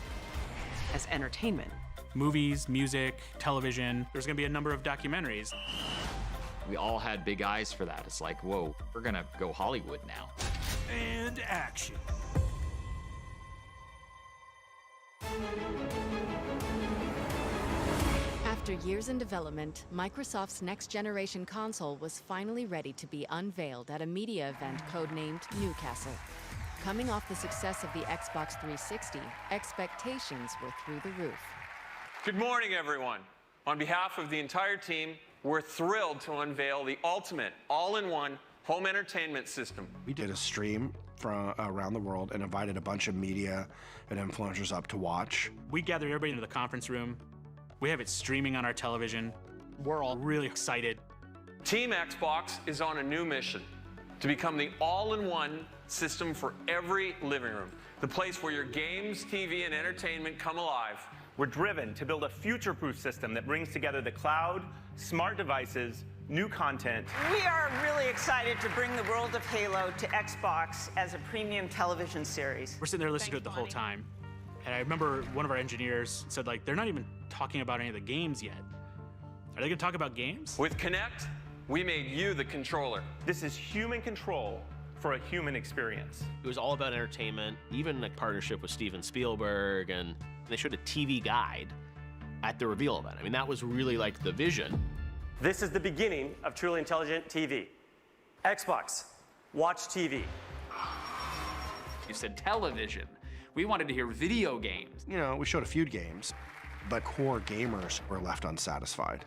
as entertainment. Movies, music, television. There's gonna be a number of documentaries. We all had big eyes for that. It's like, whoa, we're gonna go Hollywood now. And action. After years in development, Microsoft's next-generation console was finally ready to be unveiled at a media event codenamed Newcastle. Coming off the success of the Xbox 360, expectations were through the roof. Good morning, everyone. On behalf of the entire team, we're thrilled to unveil the ultimate all-in-one home entertainment system. We did a stream from around the world and invited a bunch of media and influencers up to watch. We gathered everybody into the conference room. We have it streaming on our television. We're all really excited. Team Xbox is on a new mission to become the all-in-one system for every living room, the place where your games, TV, and entertainment come alive. We're driven to build a future-proof system that brings together the cloud, smart devices, new content. We are really excited to bring the world of Halo to Xbox as a premium television series. We're sitting there listening to it the whole time. And I remember one of our engineers said, like, they're not even talking about any of the games yet. Are they gonna talk about games? With Kinect, we made you the controller. This is human control for a human experience. It was all about entertainment, even a partnership with Steven Spielberg, and they showed a TV guide at the reveal event. I mean, that was really like the vision. This is the beginning of truly intelligent TV. Xbox, watch TV. You said television. We wanted to hear video games. You know, we showed a few games, but core gamers were left unsatisfied.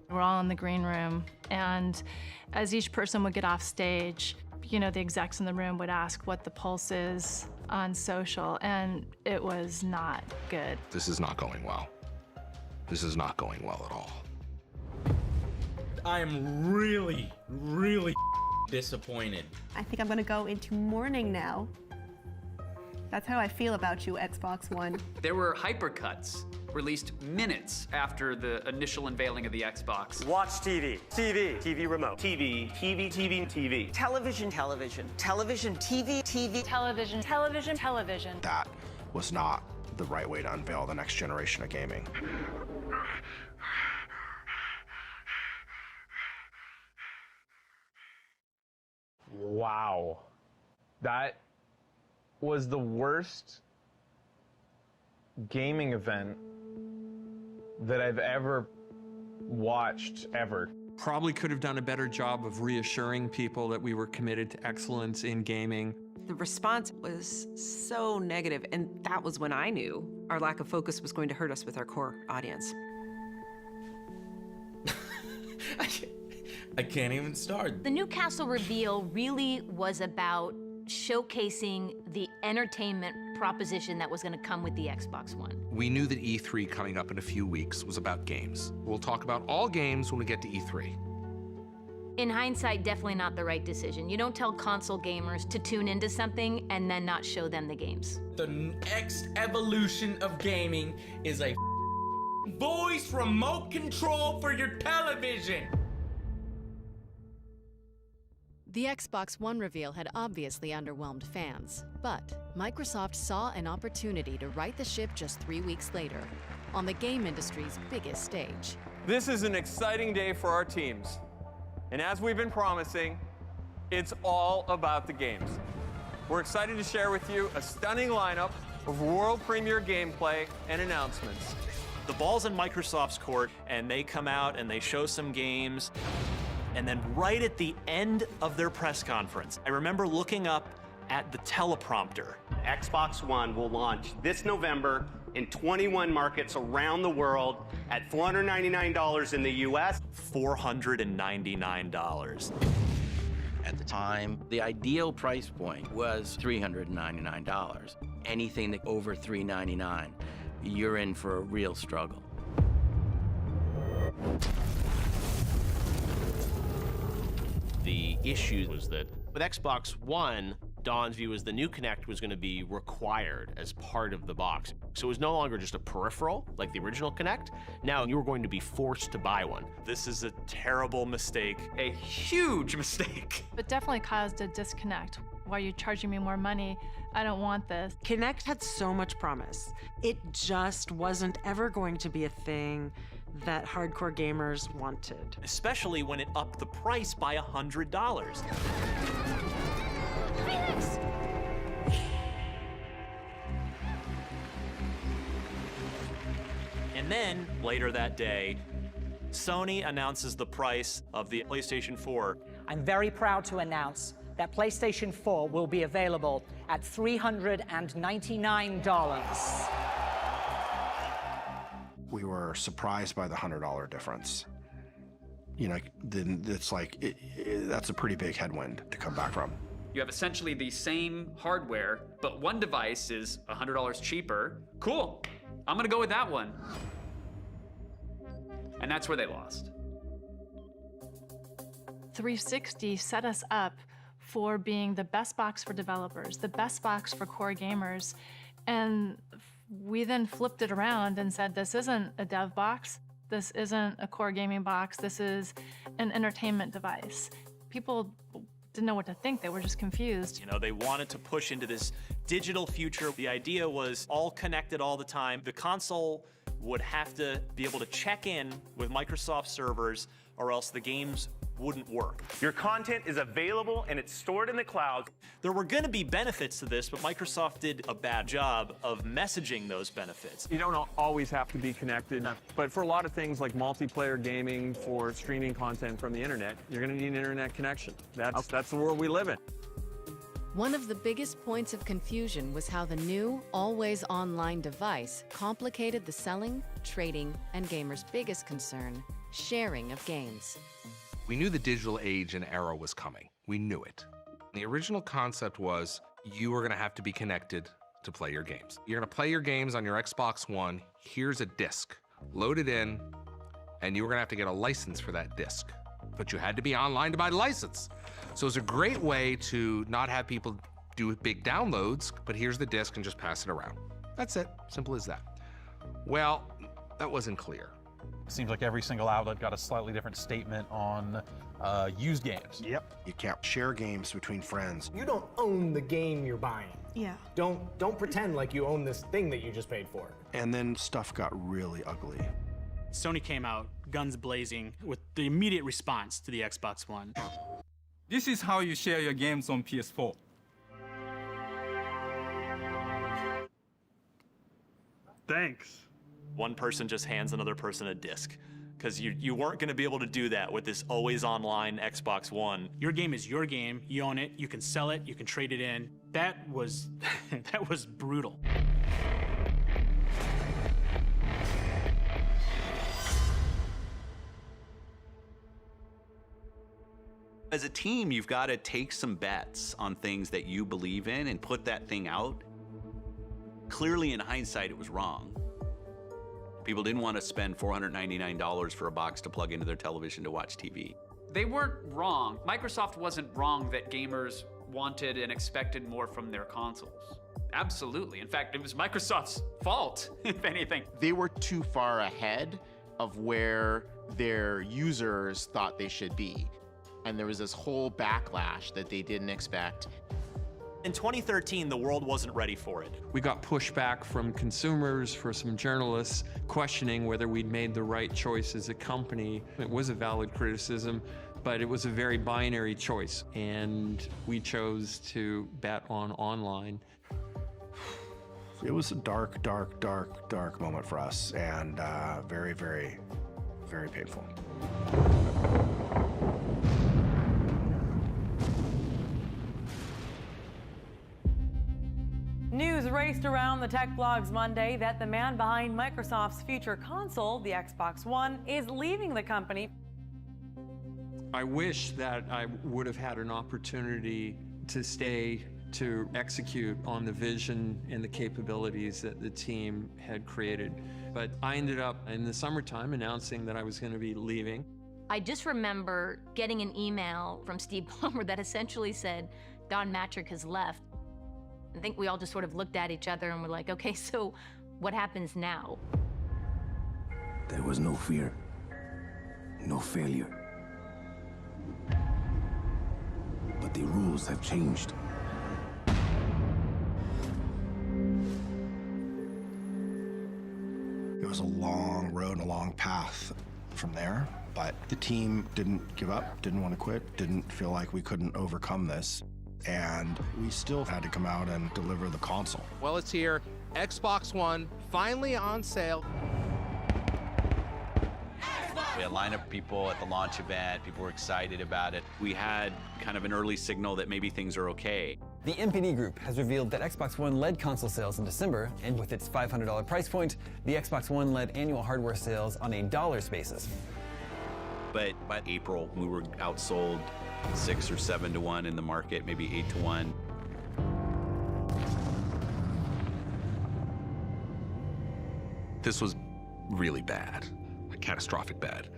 We're all in the green room, and as each person would get off stage, you know, the execs in the room would ask what the pulse is on social, and it was not good. This is not going well. This is not going well at all. I am really, really disappointed. I think I'm gonna go into mourning now. That's how I feel about you, Xbox One. There were hypercuts released minutes after the initial unveiling of the Xbox. Watch TV. TV. TV remote. TV. TV. TV. TV. Television. Television. Television. TV. TV. Television. Television. Television. That was not the right way to unveil the next generation of gaming. Wow. That was the worst gaming event that I've ever watched, ever. Probably could have done a better job of reassuring people that we were committed to excellence in gaming. The response was so negative, and that was when I knew our lack of focus was going to hurt us with our core audience. I can't even start. The Newcastle reveal really was about showcasing the entertainment proposition that was going to come with the Xbox One. We knew that E3 coming up in a few weeks was about games. We'll talk about all games when we get to E3. In hindsight, definitely not the right decision. You don't tell console gamers to tune into something and then not show them the games. The next evolution of gaming is a voice remote control for your television. The Xbox One reveal had obviously underwhelmed fans, but Microsoft saw an opportunity to right the ship just 3 weeks later, on the game industry's biggest stage. This is an exciting day for our teams. And as we've been promising, it's all about the games. We're excited to share with you a stunning lineup of world premiere gameplay and announcements. The ball's in Microsoft's court, and they come out and they show some games. And then right at the end of their press conference, I remember looking up at the teleprompter. Xbox One will launch this November in 21 markets around the world at $499 in the US. $499. At the time, the ideal price point was $399. Anything that over $399, you're in for a real struggle. The issue was that with Xbox One, Don's view was the new Kinect was going to be required as part of the box. So it was no longer just a peripheral, like the original Kinect. Now you were going to be forced to buy one. This is a terrible mistake. A huge mistake. It definitely caused a disconnect. Why are you charging me more money? I don't want this. Kinect had so much promise. It just wasn't ever going to be a thing that hardcore gamers wanted. Especially when it upped the price by $100. And then, later that day, Sony announces the price of the PlayStation 4. I'm very proud to announce that PlayStation 4 will be available at $399. We were surprised by the $100 difference. You know, then it's like, that's a pretty big headwind to come back from. You have essentially the same hardware, but one device is $100 cheaper. Cool, I'm gonna go with that one. And that's where they lost. 360 set us up for being the best box for developers, the best box for core gamers. And we then flipped it around and said, this isn't a dev box, this isn't a core gaming box, this is an entertainment device. People didn't know what to think, they were just confused. You know, they wanted to push into this digital future. The idea was all connected all the time. The console would have to be able to check in with Microsoft servers or else the games wouldn't work. Your content is available and it's stored in the cloud. There were going to be benefits to this, but Microsoft did a bad job of messaging those benefits. You don't always have to be connected, but for a lot of things like multiplayer gaming, for streaming content from the internet, you're going to need an internet connection. That's the world we live in. One of the biggest points of confusion was how the new, always online device complicated the selling, trading, and gamers' biggest concern, sharing of games. We knew the digital age and era was coming. We knew it. The original concept was you were going to have to be connected to play your games. You're going to play your games on your Xbox One. Here's a disc. Load it in, and you were going to have to get a license for that disc. But you had to be online to buy the license. So it was a great way to not have people do big downloads, but here's the disc and just pass it around. That's it. Simple as that. Well, that wasn't clear. Seems like every single outlet got a slightly different statement on used games. Yep. You can't share games between friends. You don't own the game you're buying. Yeah. Don't pretend like you own this thing that you just paid for. And then stuff got really ugly. Sony came out, guns blazing, with the immediate response to the Xbox One. This is how you share your games on PS4. Thanks. One person just hands another person a disc, because you weren't going to be able to do that with this always online Xbox One. Your game is your game, you own it, you can sell it, you can trade it in. That was, that was brutal. As a team, you've got to take some bets on things that you believe in and put that thing out. Clearly, in hindsight, it was wrong. People didn't want to spend $499 for a box to plug into their television to watch TV. They weren't wrong. Microsoft wasn't wrong that gamers wanted and expected more from their consoles. Absolutely. In fact, it was Microsoft's fault, if anything. They were too far ahead of where their users thought they should be. And there was this whole backlash that they didn't expect. In 2013, the world wasn't ready for it. We got pushback from consumers, for some journalists, questioning whether we'd made the right choice as a company. It was a valid criticism, but it was a very binary choice. And we chose to bet on online. It was a dark, dark, dark, dark moment for us, and very, very, very painful. News raced around the tech blogs Monday that the man behind Microsoft's future console, the Xbox One, is leaving the company. I wish that I would have had an opportunity to stay to execute on the vision and the capabilities that the team had created. But I ended up in the summertime announcing that I was going to be leaving. I just remember getting an email from Steve Ballmer that essentially said, Don Matrick has left, I think we all just sort of looked at each other and were like, okay, so what happens now? There was no fear, no failure. But the rules have changed. It was a long road and a long path from there, but the team didn't give up, didn't want to quit, didn't feel like we couldn't overcome this. And we still had to come out and deliver the console. Well, it's here. Xbox One, finally on sale. We had a lineup of people at the launch event. People were excited about it. We had kind of an early signal that maybe things are okay. The NPD Group has revealed that Xbox One led console sales in December, and with its $500 price point, the Xbox One led annual hardware sales on a dollars basis. But by April, we were outsold 6 or 7 to 1 in the market, maybe 8 to 1. This was really bad, like catastrophic bad.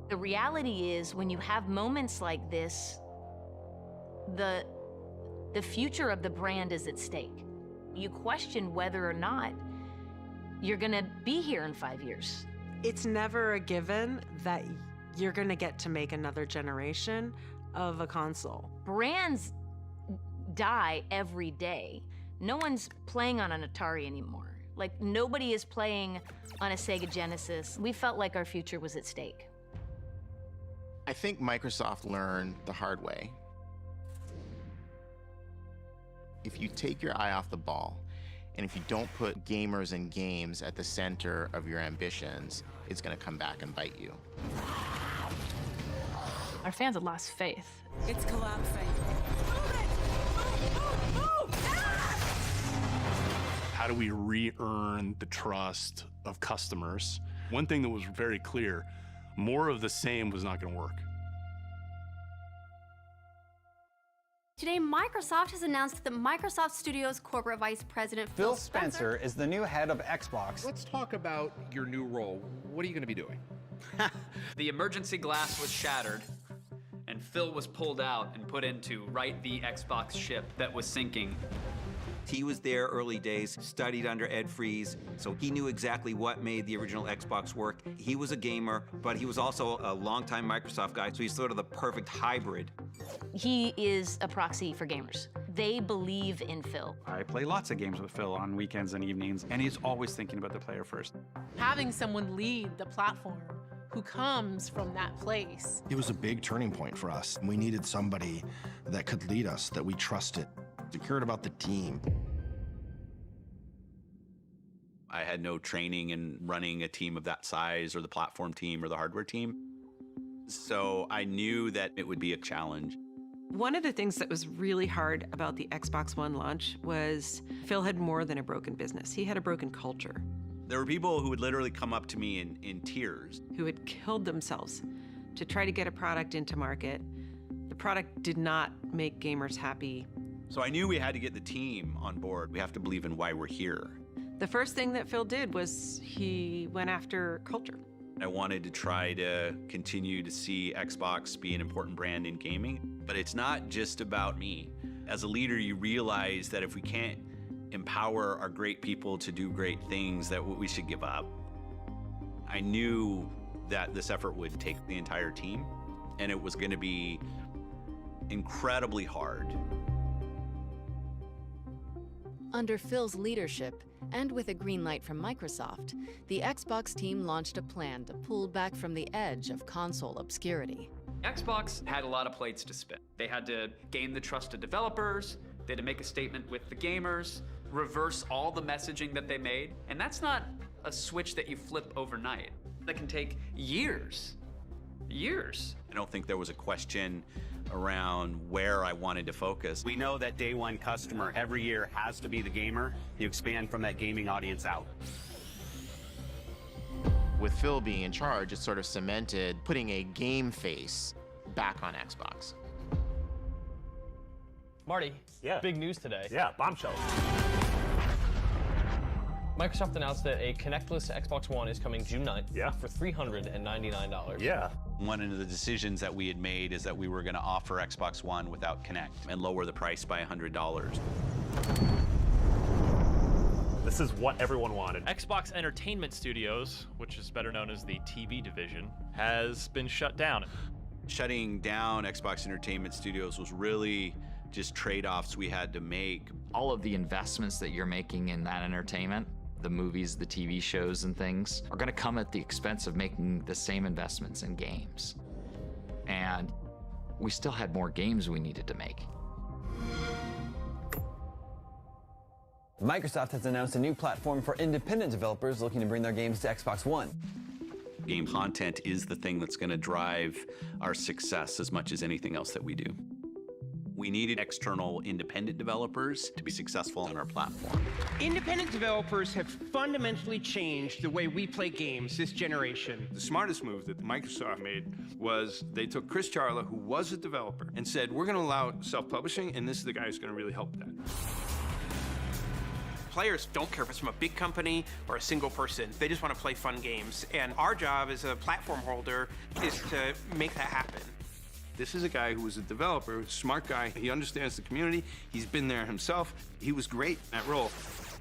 The reality is, when you have moments like this, the future of the brand is at stake. You question whether or not you're gonna be here in 5 years. It's never a given that you're gonna get to make another generation of a console. Brands die every day. No one's playing on an Atari anymore. Like, nobody is playing on a Sega Genesis. We felt like our future was at stake. I think Microsoft learned the hard way. If you take your eye off the ball, and if you don't put gamers and games at the center of your ambitions, it's going to come back and bite you. Our fans had lost faith. It's collapsing. How do we re-earn the trust of customers? One thing that was very clear, more of the same was not going to work. Today, Microsoft has announced that Microsoft Studios Corporate Vice President Phil Spencer is the new head of Xbox. Let's talk about your new role. What are you going to be doing? The emergency glass was shattered, and Phil was pulled out and put in to right the Xbox ship that was sinking. He was there early days, studied under Ed Fries, so he knew exactly what made the original Xbox work. He was a gamer, but he was also a longtime Microsoft guy, so he's sort of the perfect hybrid. He is a proxy for gamers. They believe in Phil. I play lots of games with Phil on weekends and evenings, and he's always thinking about the player first. Having someone lead the platform who comes from that place. It was a big turning point for us. We needed somebody that could lead us, that we trusted. We cared about the team. I had no training in running a team of that size or the platform team or the hardware team. So I knew that it would be a challenge. One of the things that was really hard about the Xbox One launch was Phil had more than a broken business. He had a broken culture. There were people who would literally come up to me in tears. Who had killed themselves to try to get a product into market. The product did not make gamers happy. So I knew we had to get the team on board. We have to believe in why we're here. The first thing that Phil did was he went after culture. I wanted to try to continue to see Xbox be an important brand in gaming, but it's not just about me. As a leader, you realize that if we can't empower our great people to do great things, that we should give up. I knew that this effort would take the entire team, and it was going to be incredibly hard. Under Phil's leadership, and with a green light from Microsoft, the Xbox team launched a plan to pull back from the edge of console obscurity. Xbox had a lot of plates to spin. They had to gain the trust of developers, they had to make a statement with the gamers, reverse all the messaging that they made, and that's not a switch that you flip overnight. That can take years. Years. I don't think there was a question around where I wanted to focus. We know that day one customer every year has to be the gamer. You expand from that gaming audience out. With Phil being in charge, it sort of cemented putting a game face back on Xbox. Marty, big news today. Yeah, bombshell. Microsoft announced that a connectless Xbox One is coming June 9th for $399. Yeah. One of the decisions that we had made is that we were going to offer Xbox One without Kinect and lower the price by $100. This is what everyone wanted. Xbox Entertainment Studios, which is better known as the TV division, has been shut down. Shutting down Xbox Entertainment Studios was really just trade-offs we had to make. All of the investments that you're making in that entertainment, the movies, the TV shows and things, are gonna come at the expense of making the same investments in games. And we still had more games we needed to make. Microsoft has announced a new platform for independent developers looking to bring their games to Xbox One. Game content is the thing that's going to drive our success as much as anything else that we do. We needed external independent developers to be successful on our platform. Independent developers have fundamentally changed the way we play games this generation. The smartest move that Microsoft made was they took Chris Charla, who was a developer, and said, we're going to allow self-publishing, and this is the guy who's going to really help that. Players don't care if it's from a big company or a single person. They just want to play fun games. And our job as a platform holder is to make that happen. This is a guy who was a developer, a smart guy. He understands the community. He's been there himself. He was great in that role.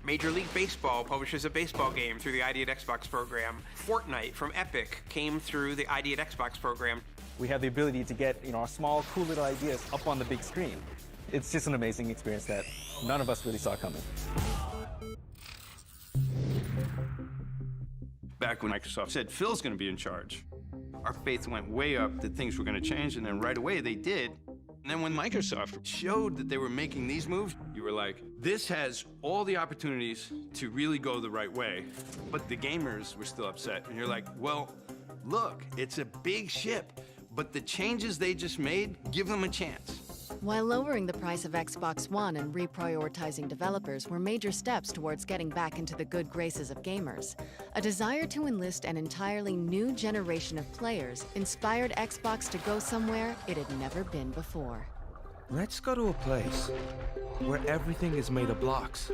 Major League Baseball publishes a baseball game through the ID at Xbox program. Fortnite from Epic came through the ID at Xbox program. We have the ability to get, our small, cool little ideas up on the big screen. It's just an amazing experience that none of us really saw coming. Back when Microsoft said Phil's going to be in charge, our faith went way up that things were going to change, and then right away they did. And then when Microsoft showed that they were making these moves, you were like, this has all the opportunities to really go the right way. But the gamers were still upset. And you're like, well, look, it's a big ship, but the changes they just made, give them a chance. While lowering the price of Xbox One and reprioritizing developers were major steps towards getting back into the good graces of gamers, a desire to enlist an entirely new generation of players inspired Xbox to go somewhere it had never been before. Let's go to a place where everything is made of blocks,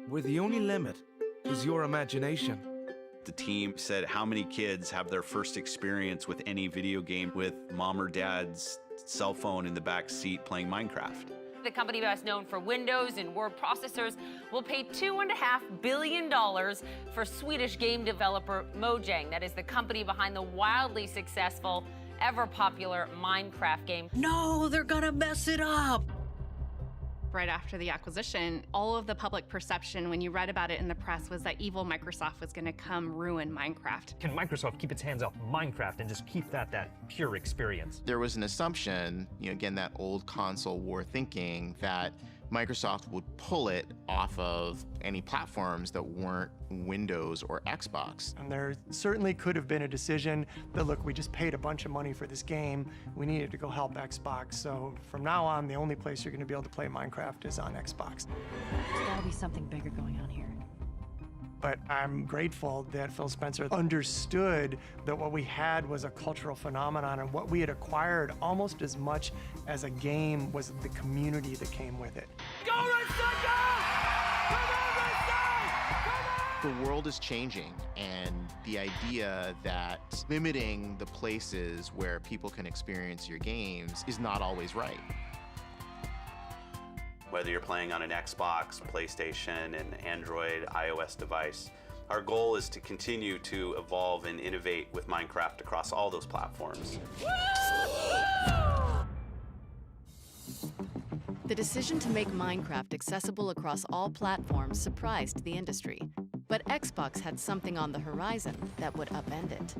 where the only limit is your imagination. The team said how many kids have their first experience with any video game with mom or dad's cell phone in the back seat playing Minecraft. The company best known for Windows and word processors will pay $2.5 billion for Swedish game developer Mojang. That is the company behind the wildly successful, ever popular Minecraft game. No, they're gonna mess it up. Right after the acquisition, all of the public perception when you read about it in the press was that evil Microsoft was going to come ruin Minecraft. Can Microsoft keep its hands off Minecraft and just keep that pure experience? There was an assumption, again, that old console war thinking that Microsoft would pull it off of any platforms that weren't Windows or Xbox. And there certainly could have been a decision that, look, we just paid a bunch of money for this game. We needed to go help Xbox. So from now on, the only place you're going to be able to play Minecraft is on Xbox. There's got to be something bigger going on here. But I'm grateful that Phil Spencer understood that what we had was a cultural phenomenon, and what we had acquired almost as much as a game was the community that came with it. Go, Red Star, go! Come on, Red Star! Come on! The world is changing, and the idea that limiting the places where people can experience your games is not always right. Whether you're playing on an Xbox, PlayStation, an Android, iOS device, our goal is to continue to evolve and innovate with Minecraft across all those platforms. The decision to make Minecraft accessible across all platforms surprised the industry. But Xbox had something on the horizon that would upend it.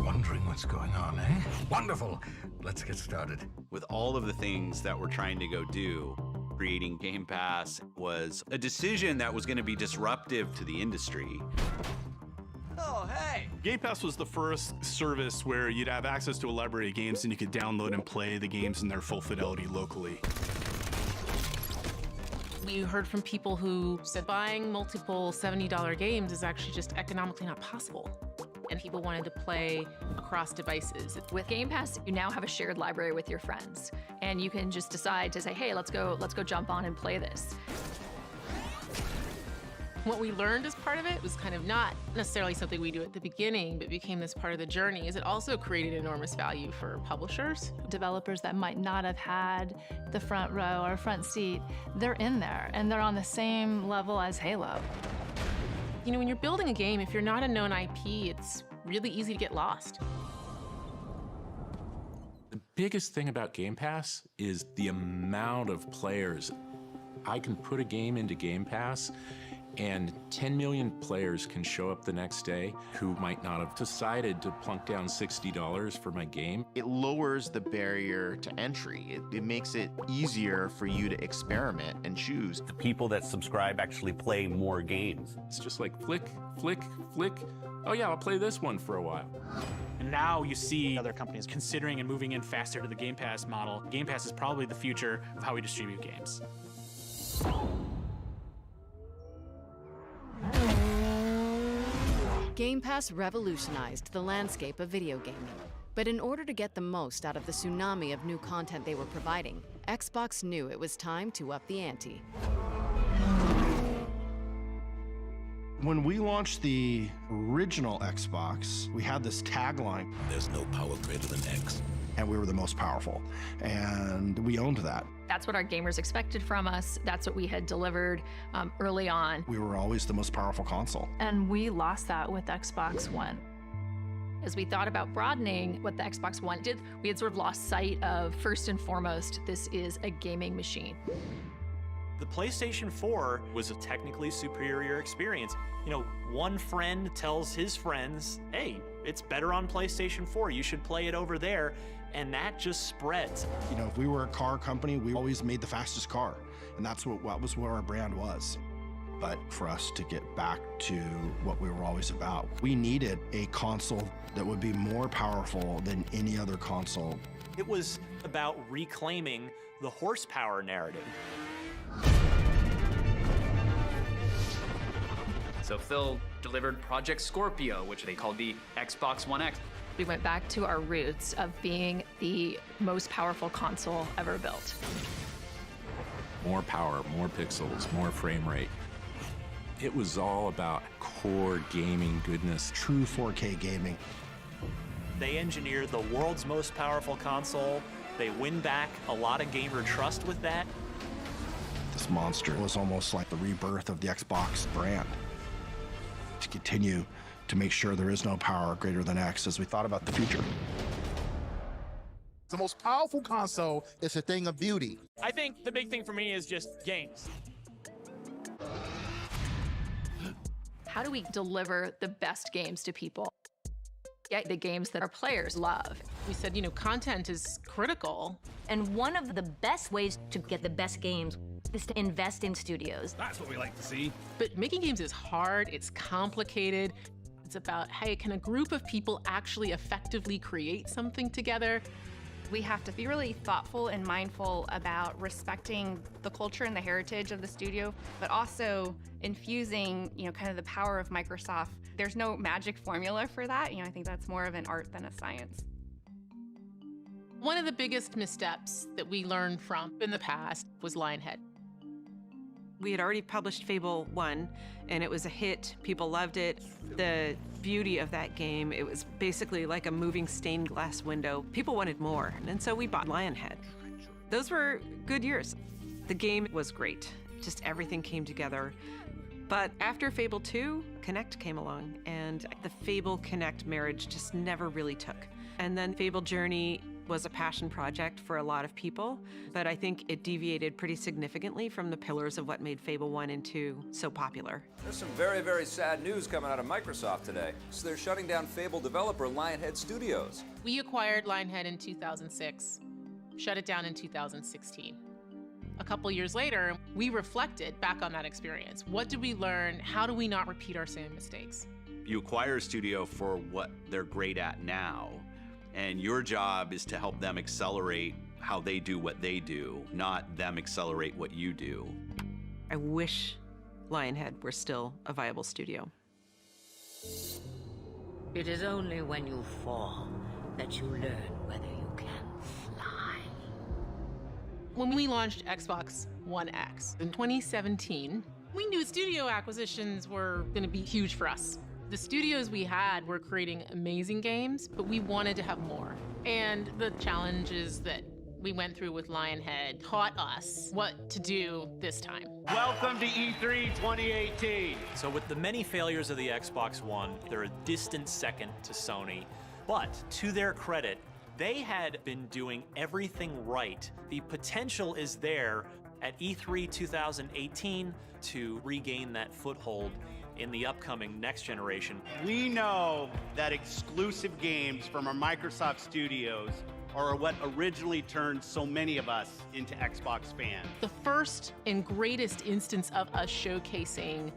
Wondering what's going on, eh? Wonderful. Let's get started. With all of the things that we're trying to go do, creating Game Pass was a decision that was going to be disruptive to the industry. Oh, hey! Game Pass was the first service where you'd have access to a library of games and you could download and play the games in their full fidelity locally. We heard from people who said buying multiple $70 games is actually just economically not possible. And people wanted to play across devices. With Game Pass, you now have a shared library with your friends, and you can just decide to say, hey, let's go jump on and play this. What we learned as part of it was kind of not necessarily something we do at the beginning, but became this part of the journey, is it also created enormous value for publishers. Developers that might not have had the front row or front seat, they're in there, and they're on the same level as Halo. You know, when you're building a game, if you're not a known IP, it's really easy to get lost. The biggest thing about Game Pass is the amount of players. I can put a game into Game Pass, and 10 million players can show up the next day who might not have decided to plunk down $60 for my game. It lowers the barrier to entry. It makes it easier for you to experiment and choose. The people that subscribe actually play more games. It's just like flick, flick, flick. Oh yeah, I'll play this one for a while. And now you see other companies considering and moving in faster to the Game Pass model. Game Pass is probably the future of how we distribute games. Game Pass revolutionized the landscape of video gaming. But in order to get the most out of the tsunami of new content they were providing, Xbox knew it was time to up the ante. When we launched the original Xbox, we had this tagline. There's no power greater than X. And we were the most powerful. And we owned that. That's what our gamers expected from us. That's what we had delivered early on. We were always the most powerful console. And we lost that with Xbox One. As we thought about broadening what the Xbox One did, we had sort of lost sight of, first and foremost, this is a gaming machine. The PlayStation 4 was a technically superior experience. You know, one friend tells his friends, hey, it's better on PlayStation 4, you should play it over there, and that just spreads. You know, if we were a car company, we always made the fastest car, and that's what was where our brand was. But for us to get back to what we were always about, we needed a console that would be more powerful than any other console. It was about reclaiming the horsepower narrative. So Phil delivered Project Scorpio, which they called the Xbox One X. We went back to our roots of being the most powerful console ever built. More power, more pixels, more frame rate. It was all about core gaming goodness. True 4K gaming. They engineered the world's most powerful console. They win back a lot of gamer trust with that. This monster was almost like the rebirth of the Xbox brand. To continue to make sure there is no power greater than X as we thought about the future. The most powerful console is a thing of beauty. I think the big thing for me is just games. How do we deliver the best games to people? Yeah, the games that our players love. We said, you know, content is critical. And one of the best ways to get the best games is to invest in studios. That's what we like to see. But making games is hard, it's complicated. It's about, hey, can a group of people actually effectively create something together? We have to be really thoughtful and mindful about respecting the culture and the heritage of the studio, but also infusing, you know, kind of the power of Microsoft. There's no magic formula for that. You know, I think that's more of an art than a science. One of the biggest missteps that we learned from in the past was Lionhead. We had already published Fable 1, and it was a hit. People loved it. The beauty of that game, it was basically like a moving stained glass window. People wanted more, and so we bought Lionhead. Those were good years. The game was great. Just everything came together. But after Fable 2, Connect came along, and the Fable-Connect marriage just never really took. And then Fable Journey was a passion project for a lot of people, but I think it deviated pretty significantly from the pillars of what made Fable 1 and 2 so popular. There's some very, very sad news coming out of Microsoft today. So they're shutting down Fable developer Lionhead Studios. We acquired Lionhead in 2006, shut it down in 2016. A couple years later, we reflected back on that experience. What did we learn? How do we not repeat our same mistakes? You acquire a studio for what they're great at now, and your job is to help them accelerate how they do what they do, not them accelerate what you do. I wish Lionhead were still a viable studio. It is only when you fall that you learn whether you can When we launched Xbox One X in 2017, We knew studio acquisitions were going to be huge for us. The studios we had were creating amazing games, but we wanted to have more. And the challenges that we went through with Lionhead taught us what to do this time. Welcome to E3 2018. So with the many failures of the Xbox One, they're a distant second to Sony. But to their credit, they had been doing everything right. The potential is there at E3 2018 to regain that foothold in the upcoming next generation. We know that exclusive games from our Microsoft studios are what originally turned so many of us into Xbox fans. The first and greatest instance of us showcasing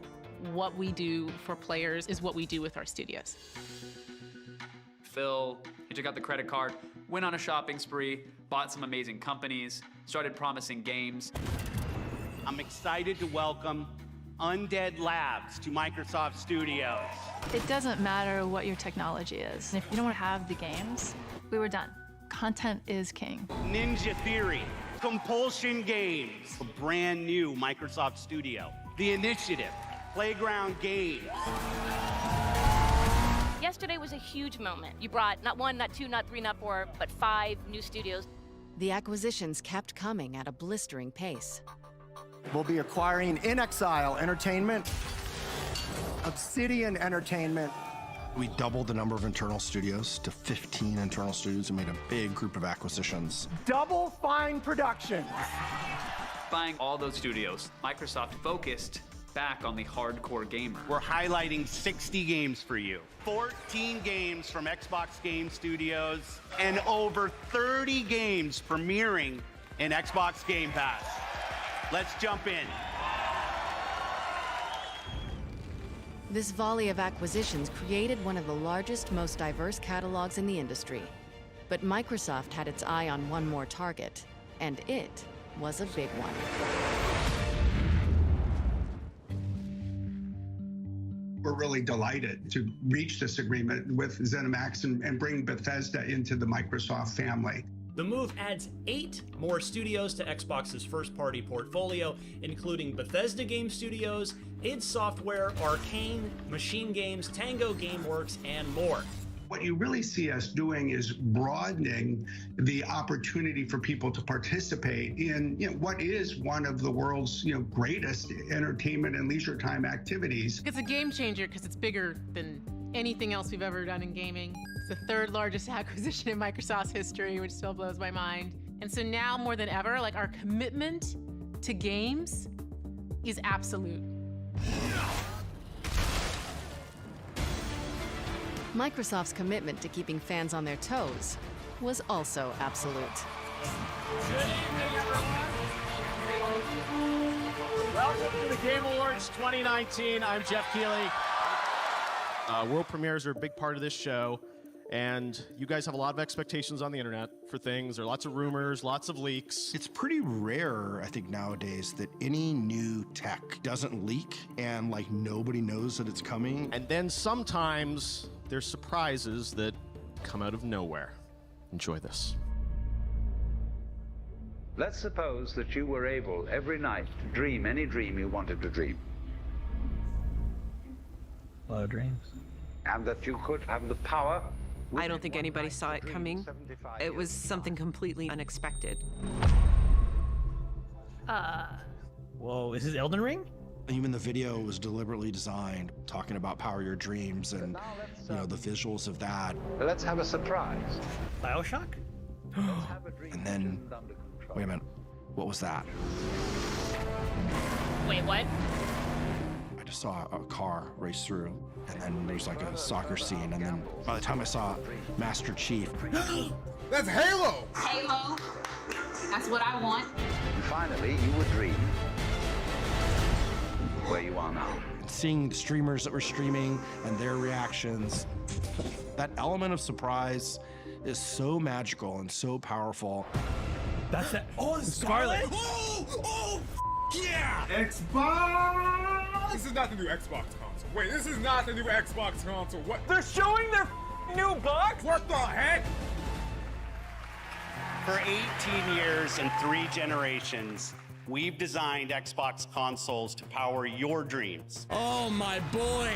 what we do for players is what we do with our studios. Phil, he took out the credit card, went on a shopping spree, bought some amazing companies, started promising games. I'm excited to welcome Undead Labs to Microsoft Studios. It doesn't matter what your technology is. If you don't have the games, we were done. Content is king. Ninja Theory, Compulsion Games, a brand new Microsoft studio. The Initiative, Playground Games. Yesterday was a huge moment. You brought not 1, not 2, not 3, not 4, but 5 new studios. The acquisitions kept coming at a blistering pace. We'll be acquiring In Exile Entertainment, Obsidian Entertainment. We doubled the number of internal studios to 15 internal studios and made a big group of acquisitions. Double Fine Productions. Buying all those studios, Microsoft focused back on the hardcore gamer. We're highlighting 60 games for you. 14 games from Xbox Game Studios and over 30 games premiering in Xbox Game Pass. Let's jump in. This volley of acquisitions created one of the largest, most diverse catalogs in the industry. But Microsoft had its eye on one more target, and it was a big one. We're really delighted to reach this agreement with ZeniMax and bring Bethesda into the Microsoft family. The move adds 8 more studios to Xbox's first-party portfolio, including Bethesda Game Studios, id Software, Arcane, Machine Games, Tango Gameworks, and more. What you really see us doing is broadening the opportunity for people to participate in what is one of the world's greatest entertainment and leisure time activities. It's a game changer because it's bigger than anything else we've ever done in gaming. It's the 3rd largest acquisition in Microsoft's history, which still blows my mind. And so now more than ever, our commitment to games is absolute. Microsoft's commitment to keeping fans on their toes was also absolute. Good evening, everyone. Welcome to the Game Awards 2019. I'm Jeff Keighley. World premieres are a big part of this show, and you guys have a lot of expectations on the internet for things. There are lots of rumors, lots of leaks. It's pretty rare, I think, nowadays that any new tech doesn't leak and nobody knows that it's coming. And then sometimes there's surprises that come out of nowhere. Enjoy this. Let's suppose that you were able every night to dream any dream you wanted to dream. A lot of dreams. And that you could have the power. I don't think anybody saw it coming. It was something completely unexpected. Whoa, is this Elden Ring? Even the video was deliberately designed, talking about Power Your Dreams and the visuals of that. Let's have a surprise. BioShock? And then, wait a minute, what was that? Wait, what? I just saw a car race through, and then there's a soccer scene, and then by the time I saw Master Chief. That's Halo! Halo. That's what I want. And finally, you would dream where you are now. Seeing the streamers that were streaming and their reactions, that element of surprise is so magical and so powerful. That's that. Oh, the Scarlet! Oh, yeah! Xbox! This is not the new Xbox console. Wait, this is not the new Xbox console. What? They're showing their new box? What the heck? For 18 years and 3 generations, We've designed Xbox consoles to power your dreams. Oh, my boy.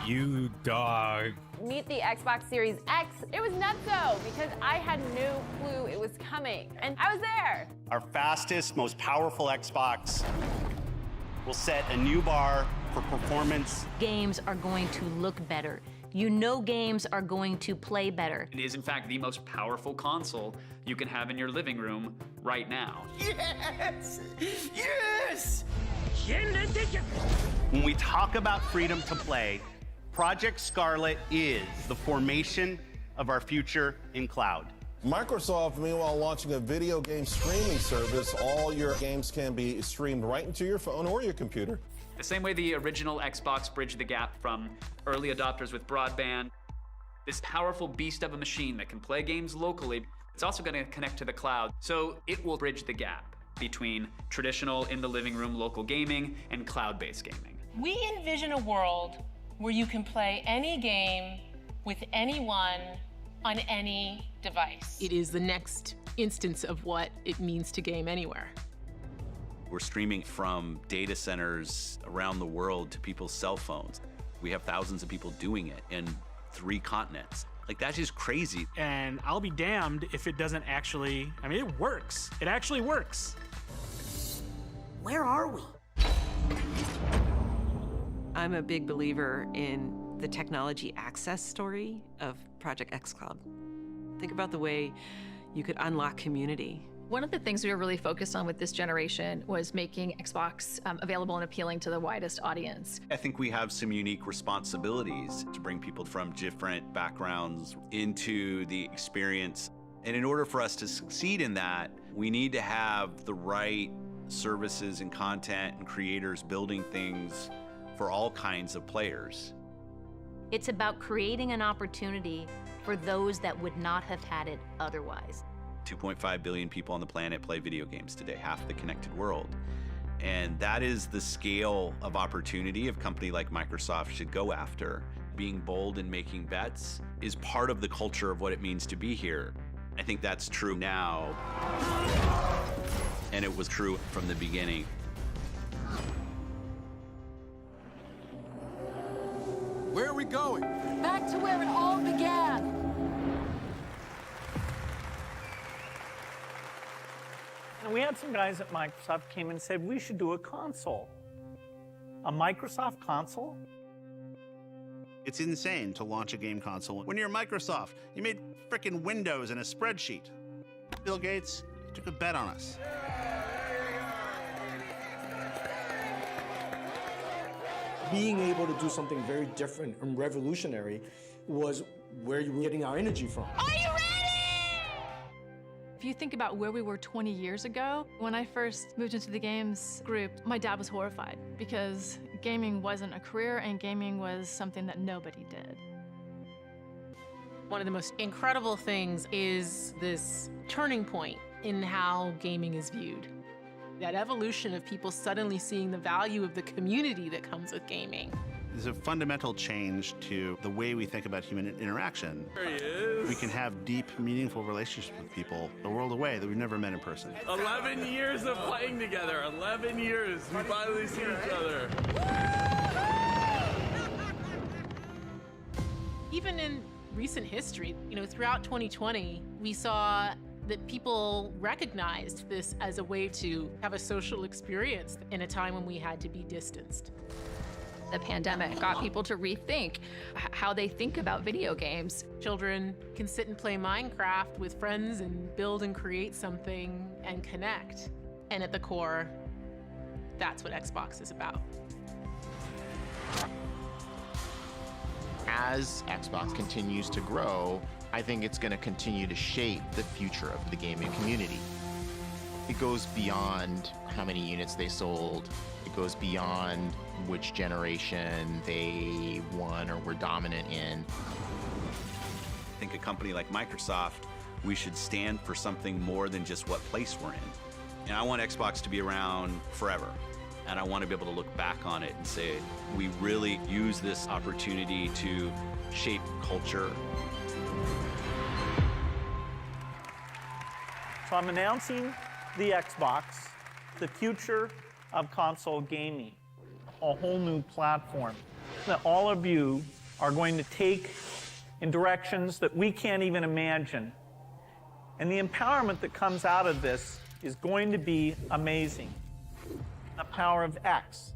You dog. Meet the Xbox Series X. It was nutso because I had no clue it was coming, and I was there. Our fastest, most powerful Xbox will set a new bar for performance. Games are going to look better. You know games are going to play better. It is, in fact, the most powerful console you can have in your living room right now. Yes! Yes! When we talk about freedom to play, Project Scarlet is the formation of our future in cloud. Microsoft, meanwhile, launching a video game streaming service. All your games can be streamed right into your phone or your computer. The same way the original Xbox bridged the gap from early adopters with broadband, this powerful beast of a machine that can play games locally, it's also going to connect to the cloud. So it will bridge the gap between traditional in the living room local gaming and cloud-based gaming. We envision a world where you can play any game with anyone on any device. It is the next instance of what it means to game anywhere. We're streaming from data centers around the world to people's cell phones. We have thousands of people doing it in 3 continents. Like, that's just crazy. And I'll be damned if it doesn't actually, I mean, it works. It actually works. Where are we? I'm a big believer in the technology access story of Project xCloud. Think about the way you could unlock community. One of the things we were really focused on with this generation was making Xbox available and appealing to the widest audience. I think we have some unique responsibilities to bring people from different backgrounds into the experience. And in order for us to succeed in that, we need to have the right services and content and creators building things for all kinds of players. It's about creating an opportunity for those that would not have had it otherwise. 2.5 billion people on the planet play video games today, half the connected world. And that is the scale of opportunity a company like Microsoft should go after. Being bold and making bets is part of the culture of what it means to be here. I think that's true now, and it was true from the beginning. Where are we going? Back to where it all began. And we had some guys at Microsoft came and said, we should do a console. A Microsoft console? It's insane to launch a game console. When you're Microsoft, you made frickin' Windows in a spreadsheet. Bill Gates took a bet on us. Being able to do something very different and revolutionary was where you were getting our energy from. Are you ready? If you think about where we were 20 years ago, when I first moved into the games group, my dad was horrified because gaming wasn't a career and gaming was something that nobody did. One of the most incredible things is this turning point in how gaming is viewed. That evolution of people suddenly seeing the value of the community that comes with gaming. There's a fundamental change to the way we think about human interaction. There he is. We can have deep, meaningful relationships with people a world away that we've never met in person. 11 years of playing together. 11 years. We finally see each other. Even in recent history, throughout 2020, we saw that people recognized this as a way to have a social experience in a time when we had to be distanced. The pandemic got people to rethink how they think about video games. Children can sit and play Minecraft with friends and build and create something and connect. And at the core, that's what Xbox is about. As Xbox continues to grow, I think it's going to continue to shape the future of the gaming community. It goes beyond how many units they sold. It goes beyond which generation they won or were dominant in. I think a company like Microsoft, we should stand for something more than just what place we're in. And I want Xbox to be around forever. And I want to be able to look back on it and say, we really use this opportunity to shape culture. So I'm announcing the Xbox the future of console gaming, a whole new platform that all of you are going to take in directions that we can't even imagine. And the empowerment that comes out of this is going to be amazing. The power of X.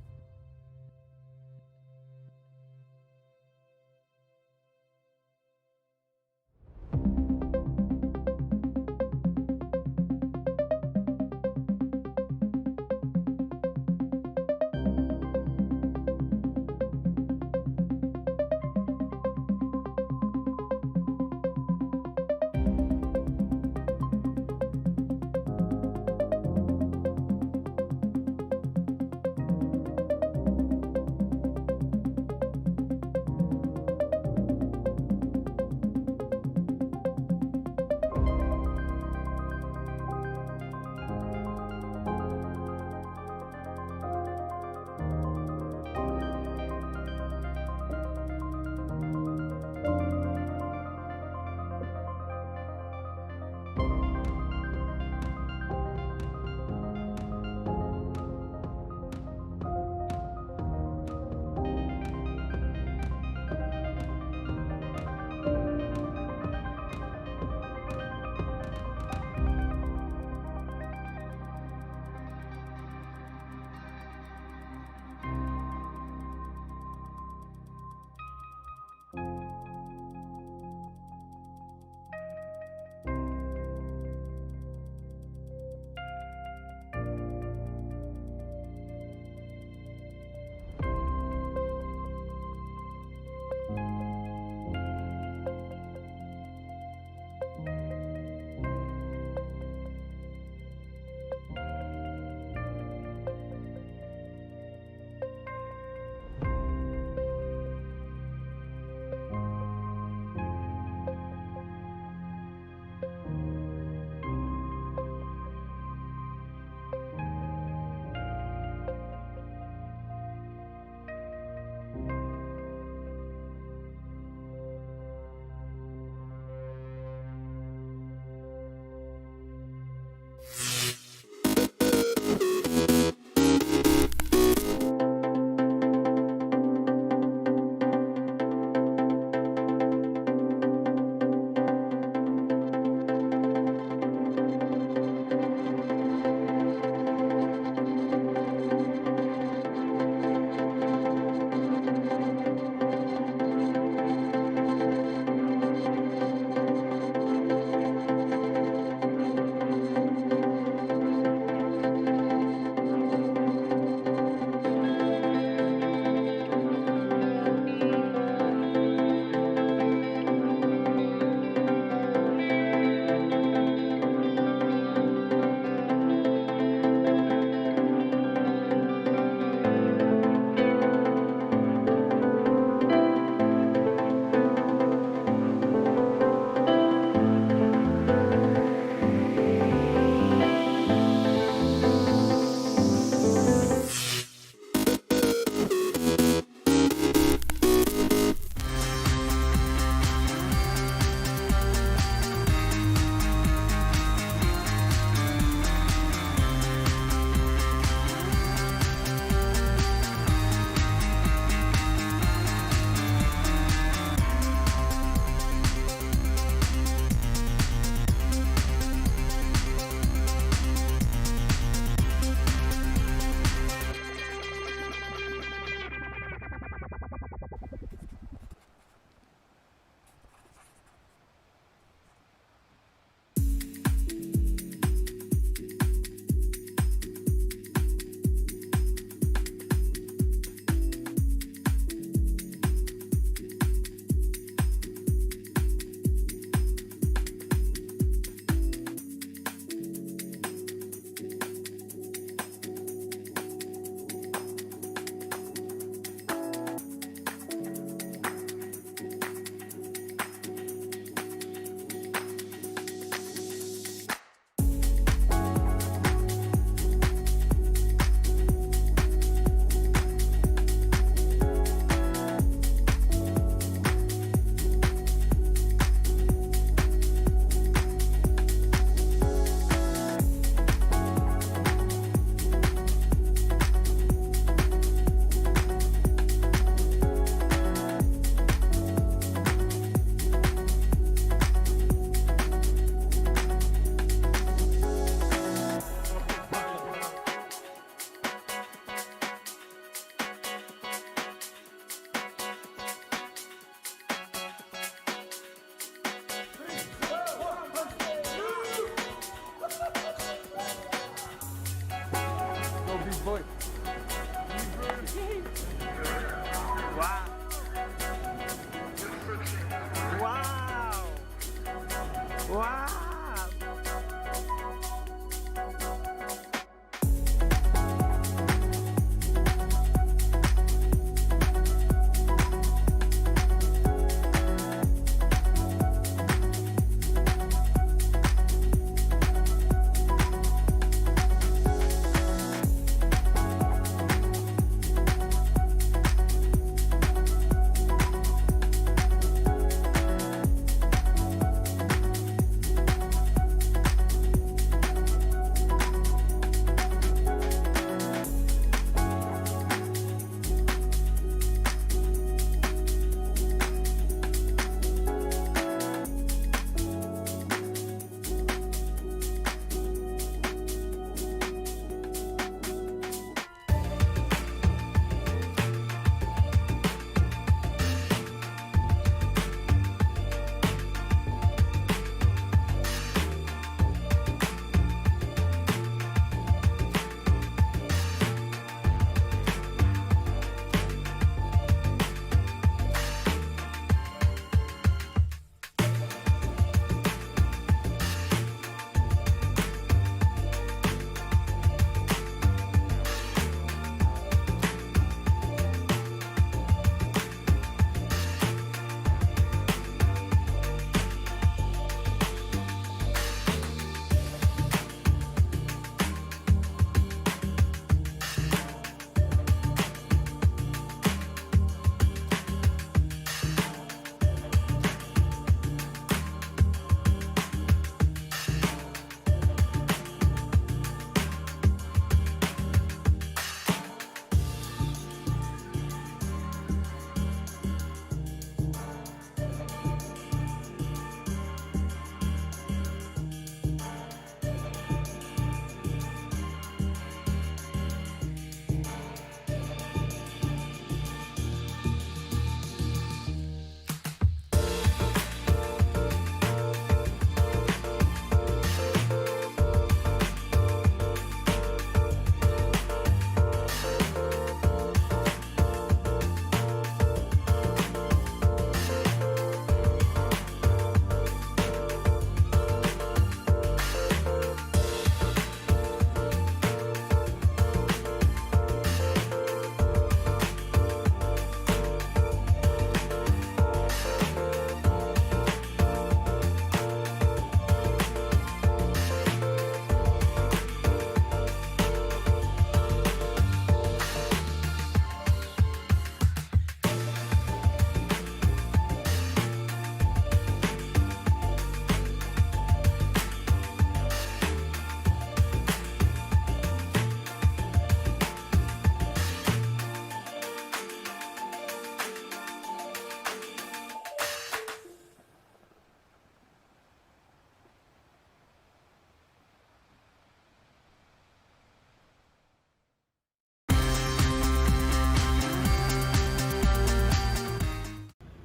Wow.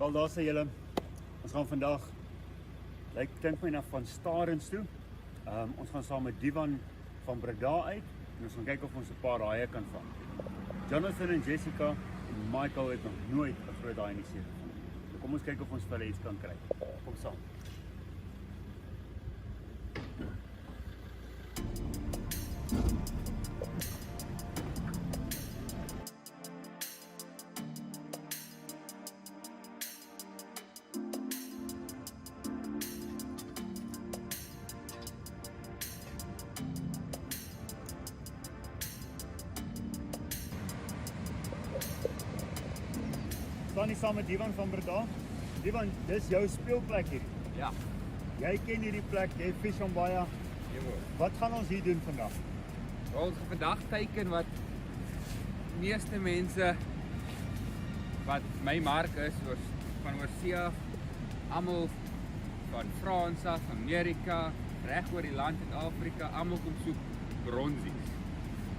Wel, daar sê julle, ons gaan vandag, klink my na van Starens toe. Ons gaan saam met Divan van Breda uit en ons gaan kyk of ons 'n paar haie kan vang. Jonathan en Jessica en Michael het nog nooit 'n groot haai in die see gevang. So kom ons kyk of ons vir hulle iets kan kry. Kom saam. Staan nie saam met Divan van Breda. Divan, dis jou speelplek hier. Ja. Jy ken hierdie plek, jy vis hom baie. Wat gaan ons hier doen vandag? Ons gaan vandag teiken wat meeste mense wat my mark is, van oorsee af, almal van Frans af, Amerika, reg oor die land in Afrika, almal kom soek bronsies.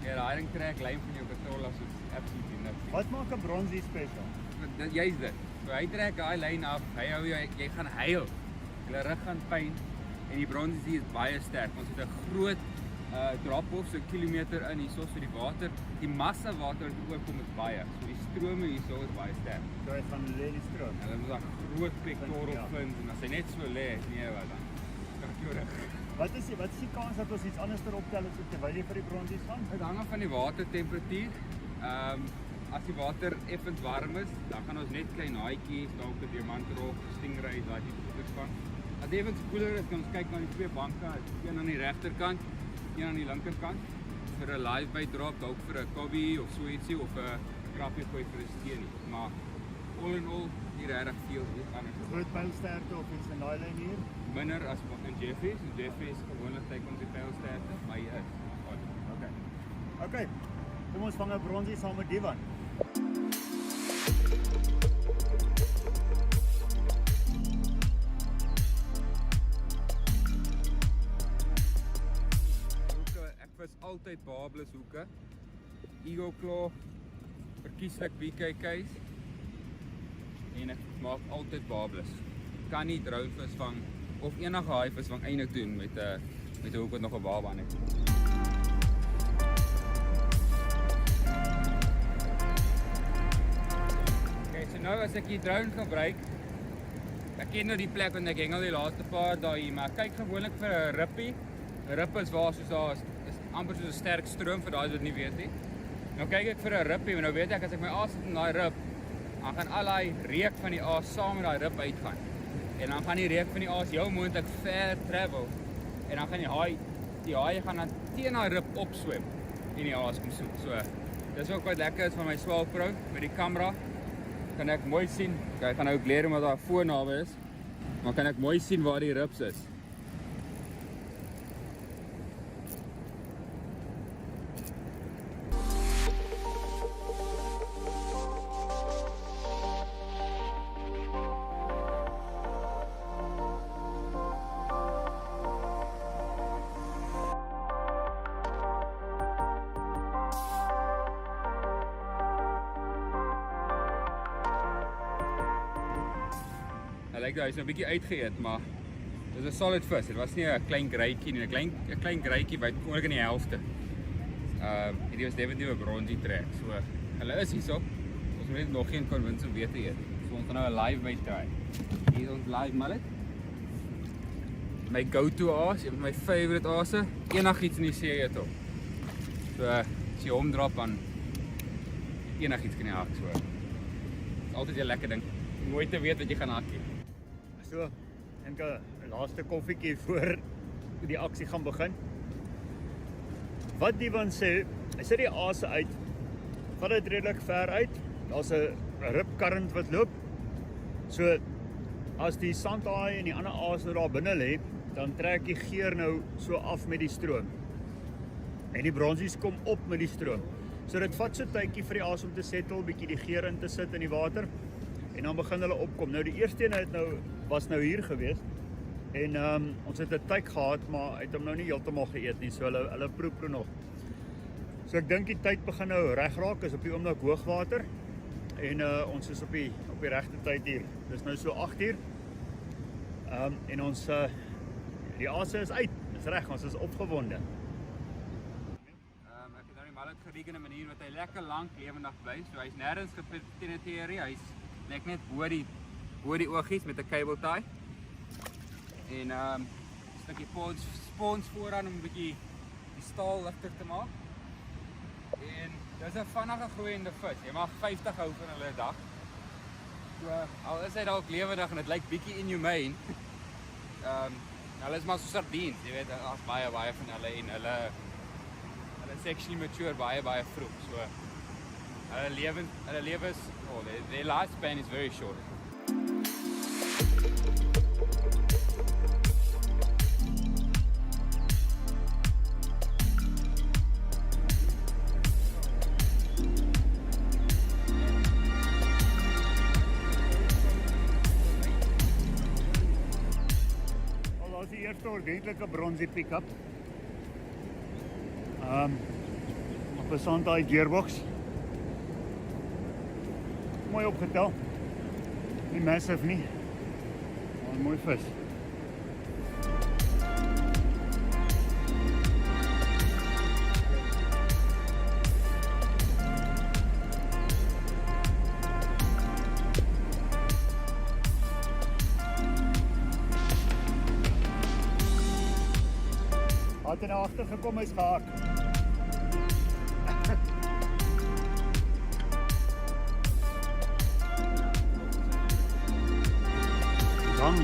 Ja, daai ding trek lyn van jou katolla soos absoluut niks. Wat maak 'n bronsie spesiaal? Jy's dit. So hy trek daai lyn af, hy hou jy gaan huil. Jou rug gaan pyn en die bronsies is baie sterk. Ons het 'n groot drop-off so 'n kilometer in hierso so die water. Die massa water wat oorkom is baie. So die strome hierso is baie sterk. So hy gaan lê die stroom. Hulle moet 'n groot pectoral fins en as hy net so lê, nee wat dan. terug. Wat is die kans dat ons iets anders erop tel terwyl jy vir die bronsies gaan? Dit hang af van die watertemperatuur. As die water effens warm is, dan gaan ons net klein haaietjies, dalk 'n diamantrog, stingrays, daai tipe goeders vang. As dit effens koeler is, kan ons kyk na die twee banke, een aan die regterkant, een aan die linkerkant, vir 'n live bait drop, dalk vir 'n cobby of so ietsie of 'n krappie gooi vir 'n steenie. Maar all in all, nie regtig veel anders. Groot pylsterte of iets in daai lyn hier? Minder as wat in Jeffy's. In Jeffy's gewoonlik teiken ons die pylsterte, maar hier is. Okay. Kom ons vang 'n bronsie saam met Divan. Ek vis altyd babelus hoeke. Eagle claw, verkieslik BKK's. En ek maak altyd babelus. Kan nie drougvis vang of enige haaivis vang eintlik doen met 'n hoek wat nog 'n baba aan het. So nou as ek die drone gebruik, ek ken nou die plek waar ek hengel die laaste paar dae hier, maar ek kyk gewoonlik vir 'n rippie. 'n Rip is waar soos daar is amper soos 'n sterk stroom vir daai wat nie weet nie. Nou kyk ek vir 'n rippie, maar nou weet ek as ek my aas sit in daai rip, dan gaan al daai reuk van die aas saam met daai rip uitgaan. En dan gaan die reuk van die aas jou moontlik ver travel. En dan gaan die haai gaan dan teen daai rip opswem en die aas kom soek. So dis ook wat lekker is van my swaalpro met die kamera. Kan ek mooi sien. Ek gaan nou leer omdat daar 'n foon naby is. Maar kan ek mooi sien waar die rips is. Hy is nou 'n bietjie uitgeëet, maar dis 'n solid vis. Dit was nie 'n klein greitjie nie. 'n klein greitjie byt ongeveer in die helfte. Hierdie was definitief 'n bronsie trek. So hulle is hierso. Ons moet net nog geen konwins om weer te eet. So ons gaan nou 'n live bait try. Hier is ons live mullet. My go-to aas, een van my favorite aase. Enigiets in die see eet hom. So as jy hom drop aan enigiets kan jy hak so. Dis altyd 'n lekker ding. Nooit te weet wat jy gaan hakkie. So, dink 'n laaste koffietjie voor die aksie gaan begin. Wat Divan sê, hy sit die aase uit, vat dit redelik ver uit. Daar's 'n ripkarrent wat loop. So as die sandhaai en die ander aas nou daar binne lê, dan trek die geur nou so af met die stroom. En die bronsies kom op met die stroom. So dit vat so 'n tydjie vir die aas om te settle, bietjie die geur in te sit in die water. En dan begin hulle opkom. Nou die eerste een was nou hier gewees. En ons het 'n tyd gehad, maar hy het hom nou nie heeltemal geëet nie. So hulle proe nog. So ek dink die tyd begin nou reg raak, is op die oomblik hoogwater. En ons is op die regte tyd hier. Dis nou so 8uur. En ons die aase is uit. Dis reg, ons is opgewonde. Ek het nou die mallet geriek in 'n manier wat hy lekker lank lewendig bly. So hy's nêrens gepenetreer nie. Hy's net bo die oogies met 'n cable tie. En 'n stukkie spons vooraan om 'n bietjie die staal ligter te maak. En dis 'n vinnige groeiende vis. Jy mag 50 hou vir hulle 'n dag. So al is hy dalk lewendig en dit lyk bietjie inhumane. Hulle is maar so sardiens, jy weet, daar's baie van hulle en hulle sexually mature baie vroeg. So hulle lewe is their lifespan is very short. Al die eerste ordentlike bronsie pick-up. Op 'n sandhaai gearbox. Mooi opgetel. Nie massive nie. Maar 'n mooi vis. Had hy na agter gekom, hy's gehak. Gang.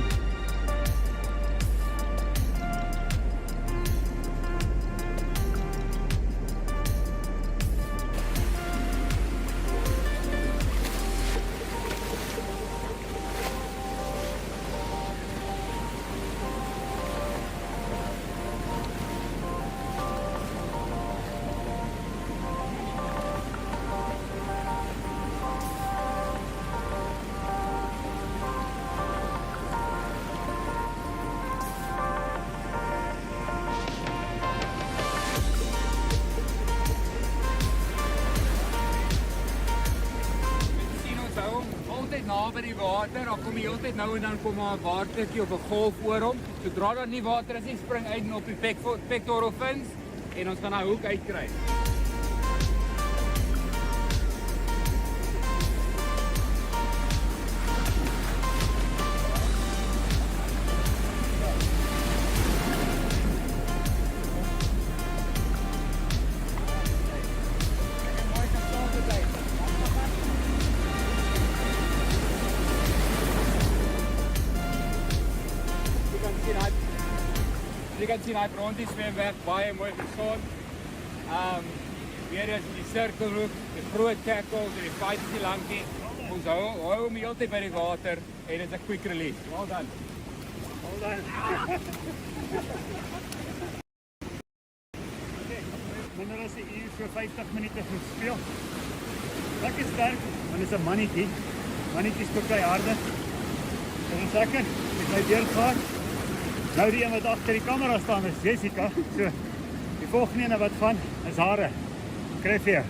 By die water, dan kom jy altyd nou en dan kom maar 'n watertjie of 'n golf oor hom. Sodra daar nie water is nie, spring uit op die pectoral fins en ons gaan daai hoek uitkry. Je kan zien, hij Brunch swem weg, baie mooi gesond. Weer is die cirkelhoek, de groot tackles, die fights die lang nie. Ons hou hom die hele tyd by die water en dit is 'n quick release. Well done. Well done. Minder as 'n uur vir 50 minute gespeel. Lekker sterk, want dit is 'n mannetjie. Mannetjies koop hy harde. Dit is lekker. Ek bly deur gehad. Nou die een wat agter die kamera staan is Jessica. So die volgende ene wat gaan is hare. Kry vir jou.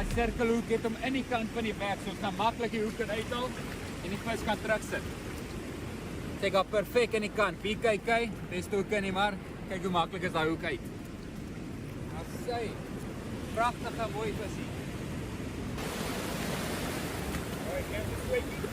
Die cirkelhoek het hom in die kant van die bek, so ons kan maklik die hoek uithaal en die vis kan terugsit. Kyk op perfek in die kant. Wie kyk, beste hoek nie, maar kyk hoe maklik is daai hoek uit. Sy pragtige mooi visie. Alright, kyk die squeaky.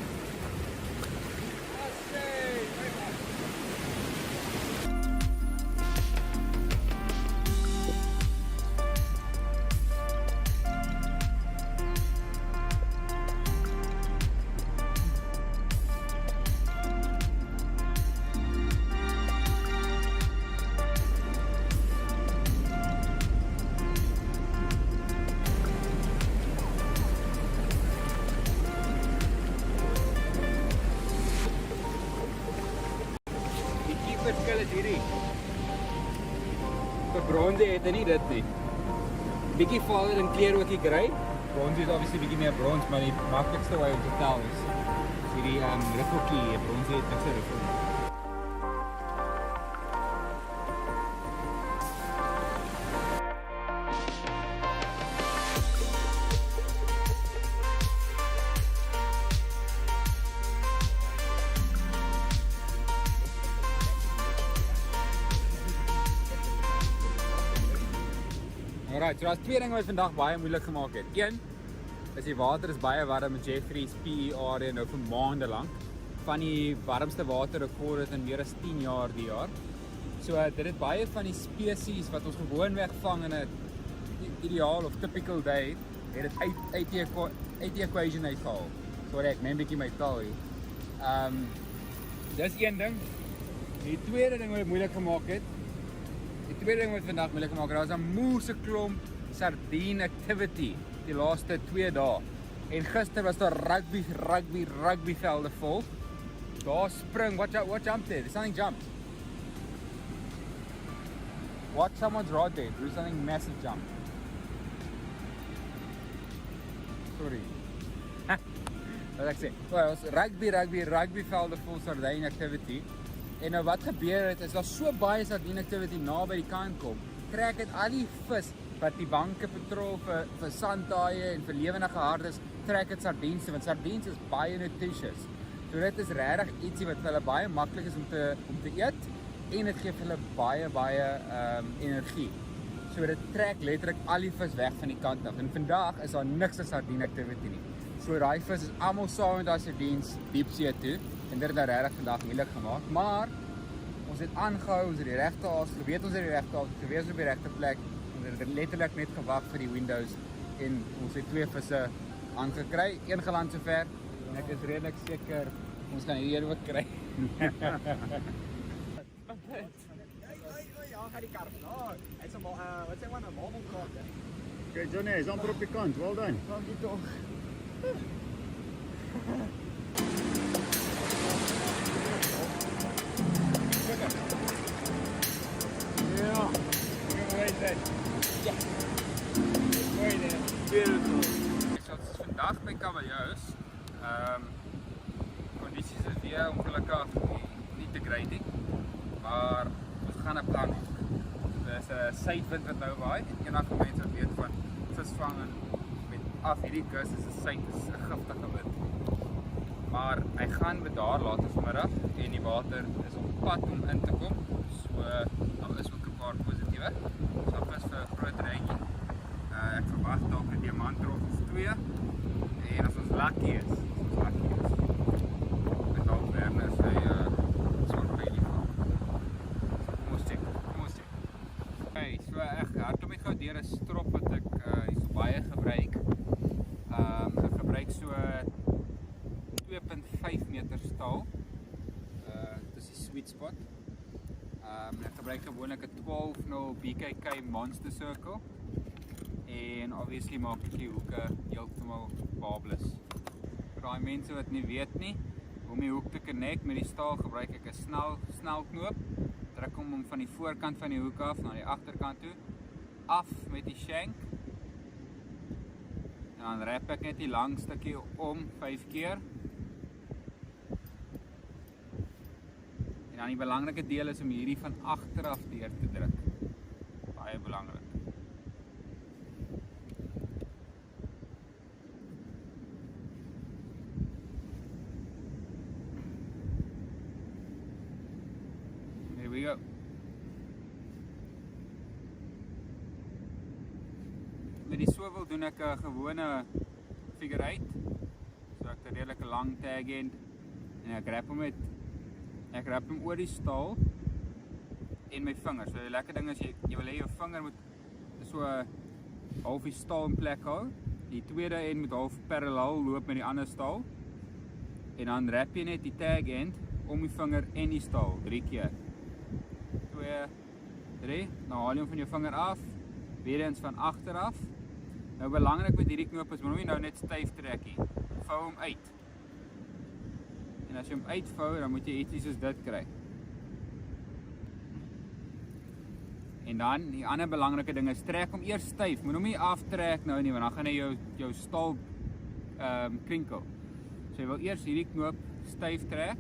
Verskil is hierdie. Vir Brunch het hy nie dit nie. Bietjie valler in kleur ook die grey. Brunch is obviously bietjie meer Brunch, maar die maklikste way om te tel is hierdie riffeltjie. Brunch het niks riffel. Alright, so daar's twee dinge wat vandag baie moeilik gemaak het. Een is die water is baie warm in Jeffrey's PE area nou vir maande lank. Van die warmste waterrekorde in meer as 10 jaar die jaar. So dit het baie van die spesies wat ons gewoonweg vang in 'n ideaal of typical day, het dit uit die equation uitgehaal. Sorry, ek neem bietjie my taal hier. Dis een ding. Die tweede ding wat dit moeilik gemaak het, die tweede ding wat vandag moeilik gemaak het, daar was 'n moerse klomp sardine activity die laaste 2 dae. En gister was daar rugby velde vol. Daar spring, what jumped there? There's something jumped. Watch someone's rod there, do something massive jump. Sorry. Wat ek sê, well, rugby velde vol sardine activity. En nou wat gebeur het, is daar so baie sardine activity naby die kant kom, kry ek al die vis wat die banke patrol vir sandtaaie en vir lewendige hardes, trek dit sardiens, want sardiens is baie nutritious. So dit is regtig ietsie wat vir hulle baie maklik is om te eet en dit gee vir hulle baie energie. So dit trek letterlik al die vis weg van die kant af. En vandag is daar niks as sardine activity nie. So daai vis is almal saam met daai sardines diepsee toe en dit het nou regtig vandag heerlik gemaak. Maar ons het aangehou, ons het die regte haas, geweet ons het die regte haas, geweet op die regte plek. Ons het letterlik net gewag vir die windows en ons het 2 visse aangekry, 1 geland sover en ek is redelik seker ons gaan hierdie ook kry. Ja, gaan die kar. Hy is 'n wat sê man 'n marmelkaart. Okay, Johnny, hy's amper op die kant. Well done. Dankie tog. Ja. Right there. Ja. Right there. Beautiful. So dit is vandag by Kabeljous. Kondisies is weer ongelukkig nie te great nie. Maar ons gaan 'n plan maak. Dis 'n suidwind wat nou waai en enige mense wat weet van visvang met af hierdie kus is 'n giftige wind. Maar hy gaan bedaar later vanmiddag en die water is op pad om in te kom. So daar is ook 'n paar positiewe. So vis vir 'n groot reentjie. Ek verwag dalk 'n diamantrog of 2 en as ons lucky is, met dalk Werner sy swart baby van. Kom ons check. Okay, so ek hardloop net gou deur 'n strop wat ek so baie gebruik. Ek gebruik so 2.5 meter staal. Dis die sweet spot. Ek gebruik gewoonlik 'n 12-0 BKK monster circle. En obviously maak ek die hoeke heeltemal babeless. Vir daai mense wat nie weet nie, om die hoek te connect met die staal gebruik ek 'n snel knoop. Druk hom van die voorkant van die hoek af na die agterkant toe. Af met die shank. En dan wrap ek net die lang stukkie om 5 keer. En dan die belangrike deel is om hierdie van agteraf deur te druk. Baie belangrik. Here we go. Met die swivel doen ek 'n gewone figure 8. So ek het 'n redelike lang tag end en ek wrap hom oor die staal en my vinger. So die lekker ding is jy wil hê jou vinger moet so half die staal in plek hou. Die tweede end moet half parallel loop met die ander staal. En dan wrap jy net die tag end om die vinger en die staal 3 keer. 2, 3, nou haal jy hom van jou vinger af, weer eens van agter af. Nou belangrik met hierdie knoop is, moet jy nou net styf trek nie. Vou hom uit. En as jy hom uitvou, dan moet jy ietsie soos dit kry. En dan, die ander belangrike ding is, trek hom eers styf. Moet hom nie aftrek nou nie, want dan gaan hy jou staal krinkel. So jy wil eers hierdie knoop styf trek.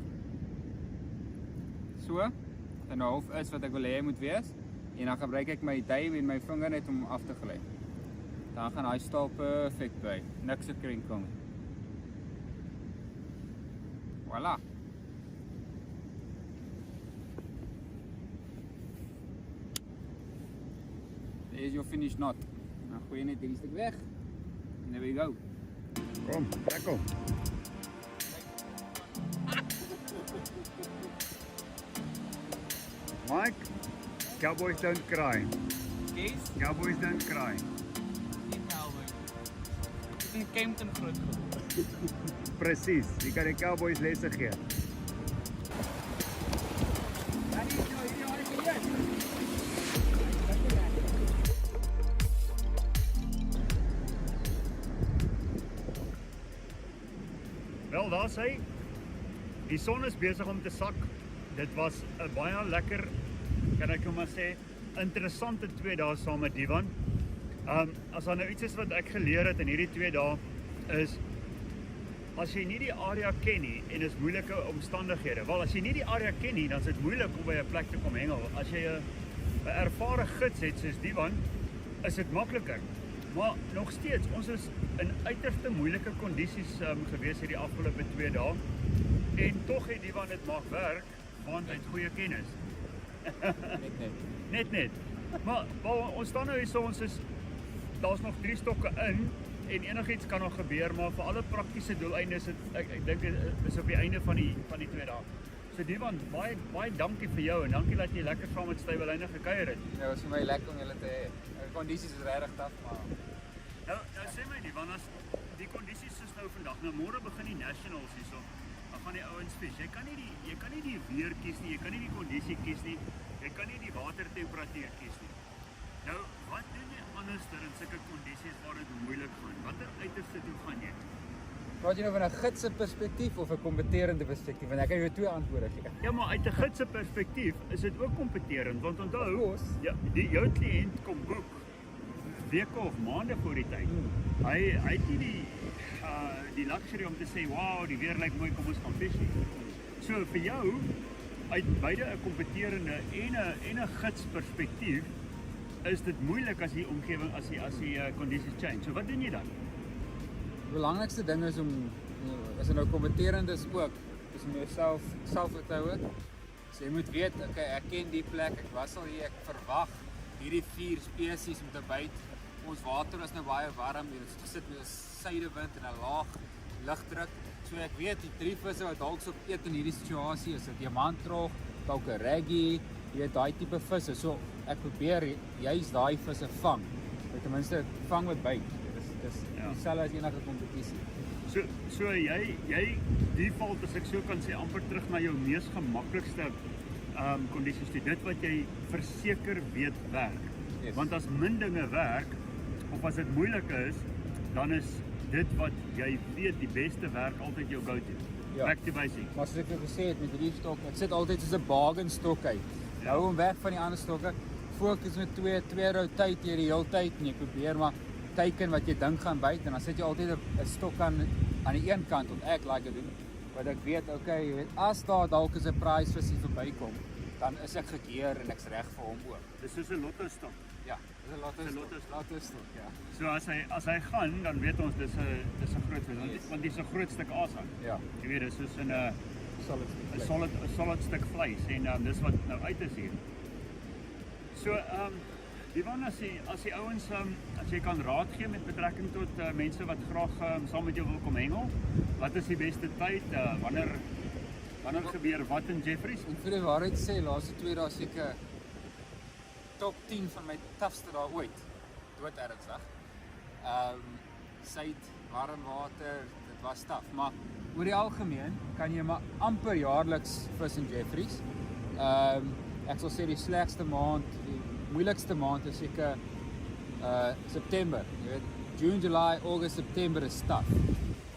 So, en nou half is wat ek wil hê moet wees. En dan gebruik ek my duim en my vinger net om af te gly. Dan gaan hy staal perfect by. Niks te krinkel nie. Voilà. There is your finish knot. Dan gooi jy net hierdie stuk weg. And there we go. Kom, lekker. Mike, cowboys don't cry. Kees? Cowboys don't cry. Nie cowboy. Ek het in Kempton groot geword. Presies, jy kan die cowboys lesse gee. Wel, daar sê, die son is besig om te sak. Dit was 'n baie lekker, kan ek maar sê, interessante 2 dae saam met Divan. As daar nou iets is wat ek geleer het in hierdie 2 dae is, as jy nie die area ken nie en is moeilike omstandighede, wel as jy nie die area ken nie, dan is dit moeilik om by 'n plek te kom hengel. As jy 'n ervare gids het soos Divan, is dit makliker. Maar nog steeds, ons is in uiterste moeilike kondisies gewees hierdie afgelope 2 dae. En tog het Divan dit maak werk, want hy het goeie kennis. Net. Maar ons staan nou hier so, daar's nog 3 stokke in, en enigiets kan nog gebeur, maar vir alle praktiese doeleindes, ek dink is op die einde van die 2 dae. So Divan, baie dankie vir jou, en dankie dat jy lekker saam met Stuyvelyne gekuier het. Ja, was vir my lekker om julle te hê. Die kondisies is regtig taaf, maar... Nou sê my Divan, as die kondisies is nou vandag, nou môre begin die Nationals hierso, dan gaan die ouens vis. Jy kan nie die weer kies nie, jy kan nie die kondisie kies nie, jy kan nie die watertemperatuur kies nie. Nou, wat doen jy anders in sulke kondisies waar dit moeilik gaan? Watter uiterste toe gaan jy? Praat jy nou van 'n gidse perspektief of 'n kompeterende perspektief? Want ek kan jou 2 antwoorde gee. Ja, maar uit 'n gidse perspektief is dit ook kompeterend, want onthou, jou kliënt kom boek weke of maande voor die tyd. Hy het nie die luxury om te sê, wow, die weer lyk mooi, kom ons gaan vis nie. So vir jou, uit beide 'n kompeterende en 'n gids perspektief, is dit moeilik as die omgewing, as die kondisies change. So wat doen jy dan? Die belangrikste ding is om, as jy nou kompeterend is ook, is om jouself selfvertroue. So jy moet weet, okay, ek ken die plek, ek was al hier, ek verwag hierdie 4 spesies om te byt. Ons water is nou baie warm, ons gesit met 'n suidewind en 'n laag lugdruk. So ek weet die 3 visse wat dalk sop eet in hierdie situasie is 'n diamantrog, dalk 'n reggie, jy weet daai tipe visse. So ek probeer juist daai visse vang. Ten minste vang met byt. Dis dieselfde as enige kompetisie. So jy default, as ek so kan sê, amper terug na jou mees gemaklikste kondisies toe. Dit wat jy verseker weet werk. Yes. Want as min dinge werk, of as dit moeilik is, dan is dit wat jy weet die beste werk altyd jou go-to. Ja. Back to basics. Maar soos ek gesê het met hierdie stok, ek sit altyd soos 'n bargain stok uit. Ja. Hou hom weg van die ander stokke. Fokus met twee rotate hier die hele tyd en jy probeer maar teiken wat jy dink gaan byt en dan sit jy altyd 'n stok aan die een kant wat ek like doen. Wat ek weet, okay, jy weet, as daar dalk is 'n prize visie verbykom, dan is ek gekeer en ek's reg vir hom ook. Dis soos 'n lotto stok. Ja, dis 'n lotto stok, ja. So as hy gaan, dan weet ons dis 'n groot vis, want dis 'n groot stuk asem. Ja. Jy weet, dis soos 'n solid stuk vleis en dis wat nou uit is hier. So Divan, as die ouens, as jy kan raad gee met betrekking tot mense wat graag saam met jou wil kom hengel, wat is die beste tyd? Wanneer gebeur wat in Jeffreys? En vir die waarheid sê, laaste 2 dae seker top 10 van my toughste dae ooit. Dood ernstig. Suid, warm water, dit was taaf. Maar oor die algemeen kan jy maar amper jaarliks vis in Jeffreys. Ek sal sê die slegste maand, die moeilikste maand is seker September. Jy weet, June, July, August, September is taaf.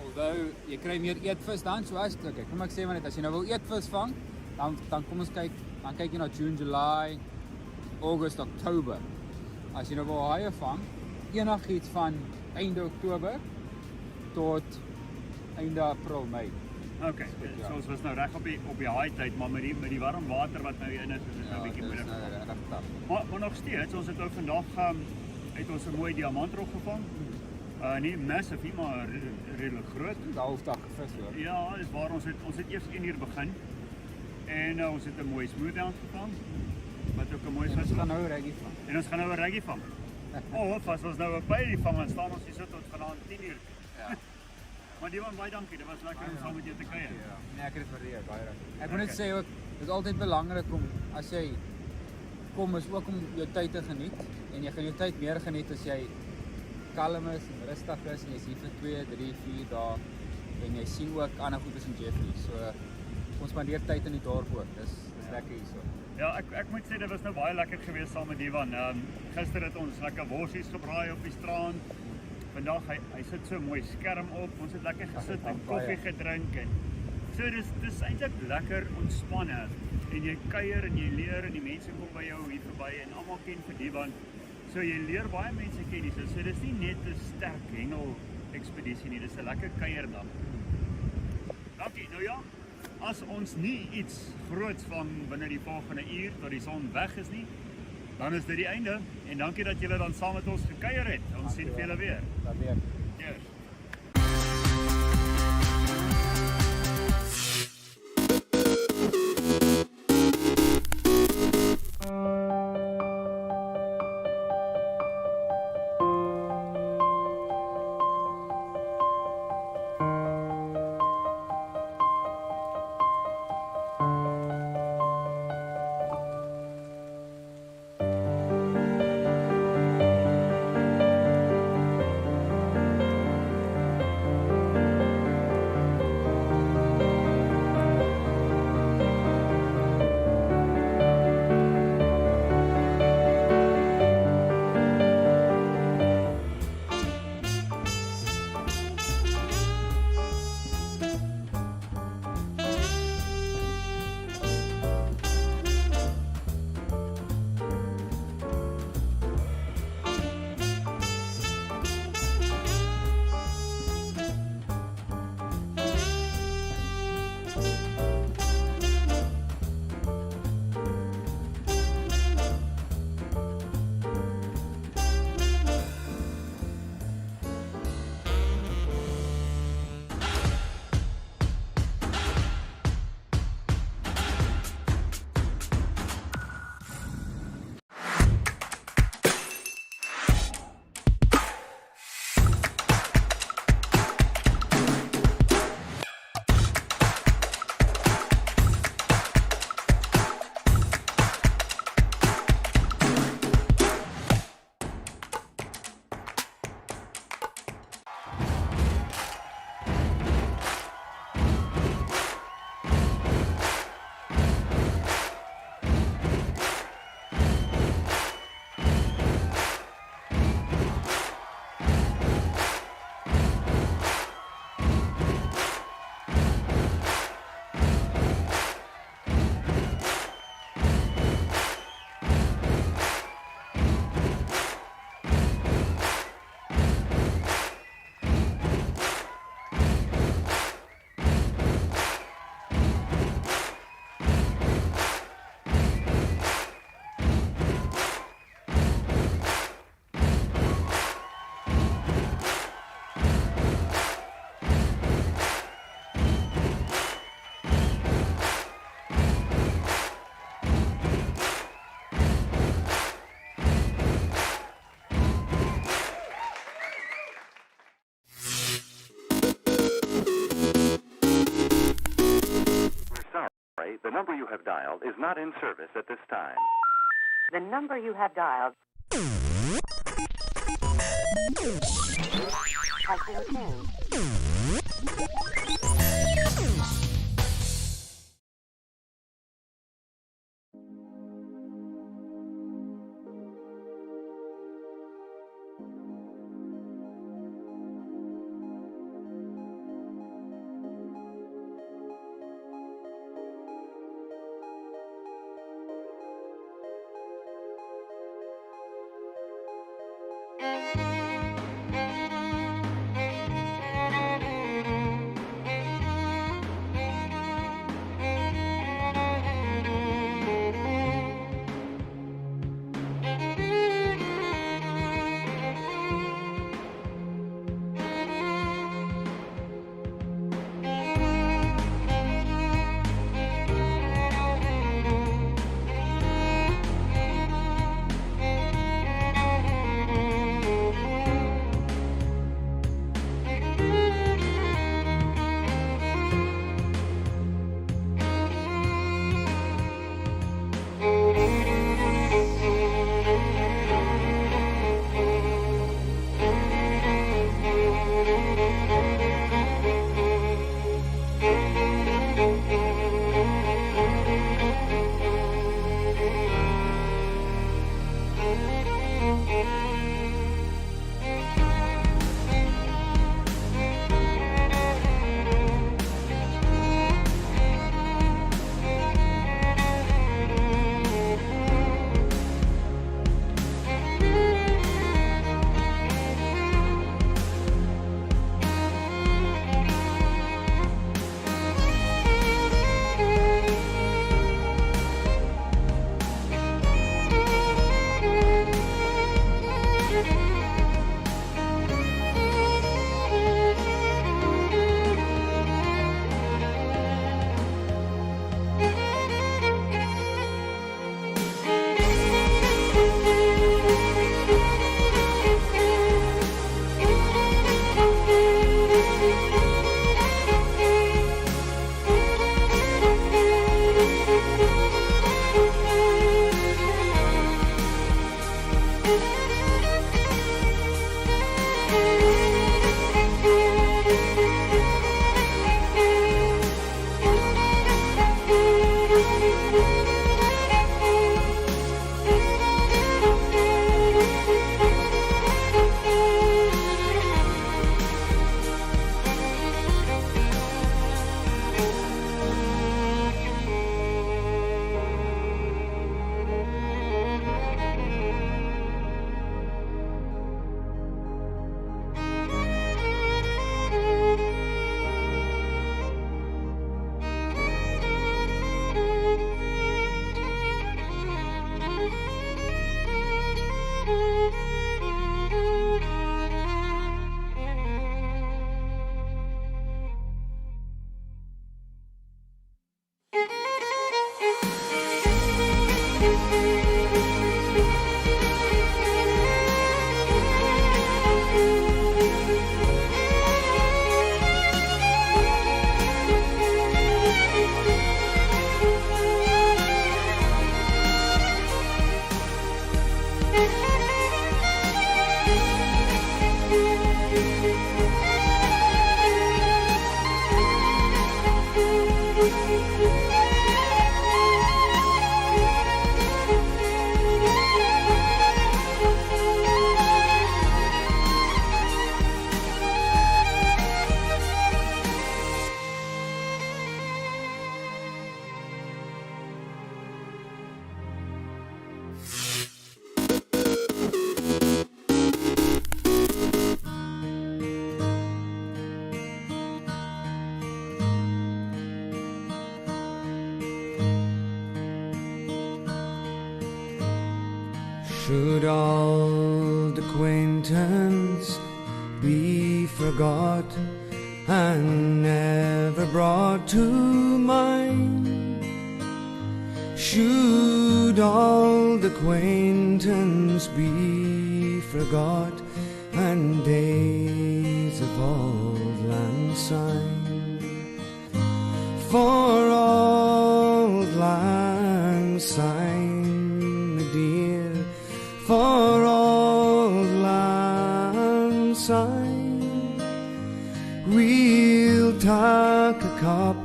Although jy kry meer eetvis dan, so as okay, kom ek sê maar net, as jy nou wil eetvis vang, dan kom ons kyk jy na June, July, August, Oktober. As jy nou wil haie vang, enigiets van einde Oktober tot einde April, Mei. Okay, so ons was nou reg op die haai tyd, maar met die warm water wat nou hier in is dit nou 'n bietjie moeilik. Maar nog steeds, ons het nou vandag het ons 'n mooi diamantrog gevang. Nie massive nie, maar redelik groot. Die hoofdag gevis hoor. Ja, dis waar ons het eers 1 uur begin. En ons het 'n mooi smoothhound gevang. Wat ook 'n mooi vis. En ons gaan nou 'n reggie vang. En ons gaan nou 'n reggie vang. Of as ons nou 'n pylie vang, dan staan ons hier tot vanaand 10 uur. Ja. Maar Divan, baie dankie. Dit was lekker om saam met jou te kuier. Ja. Nee, ek het dit waardeer, baie dankie. Ek moet net sê ook, dit is altyd belangrik om as jy kom is ook om jou tyd te geniet en jy gaan jou tyd meer geniet as jy kalm is en rustig is en jy's hier vir 2, 3, 4 dae en jy sien ook ander goedes in Jeffreys. So ons spandeer tyd in die dorp ook. Dis lekker hierso. Ja, ek moet sê dit was nou baie lekker geweest saam met Divan. Gister het ons lekker worsies gebraai op die strand. Vandag hy sit so mooi skerm op. Ons het lekker gesit en koffie gedrink en so dis eintlik lekker ontspanne. En jy kuier en jy leer en die mense kom by jou hier verby en almal ken vir Divan. So jy leer baie mense ken hier. So dis nie net 'n sterk hengel ekspedisie nie, dis 'n lekker kuierdag. Dankie. Nou ja, as ons nie iets groots vang binne die volgende uur tot die son weg is nie, dan is dit die einde. En dankie dat julle dan saam met ons gekuier het. Ons sien vir julle weer. Cheers. number you have dialed is not in service at this time. The number you have dialed has been changed. Should old acquaintance be forgot and never brought to mind? Should old acquaintance be forgot and days of old lang syne? For old sign, my dear, for Auld Lang Syne. We'll take a cup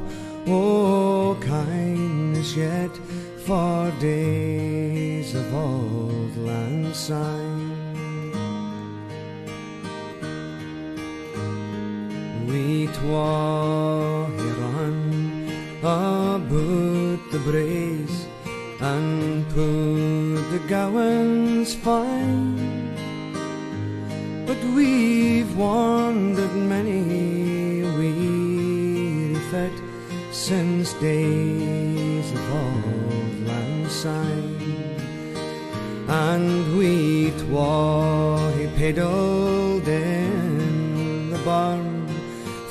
o' kindness yet for days of Auld Lang Syne. We twa here run about the braes and put the gowans fine, but we've wandered many a weary fet since days of Auld Lang Syne, and we twa he pedalled in the barn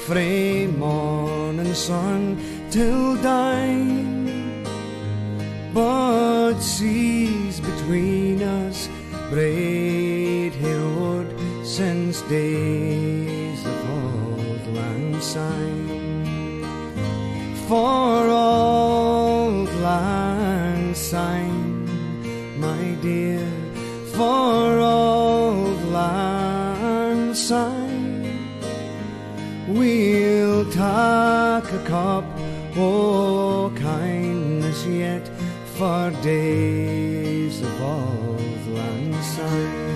frae morning sun till dine, but seas between us braid he rode since days of Auld Lang Syne. For Auld Lang Syne, my dear, for Auld Lang Syne, we'll take a cup o' kindness yet for days of Auld Lang Syne.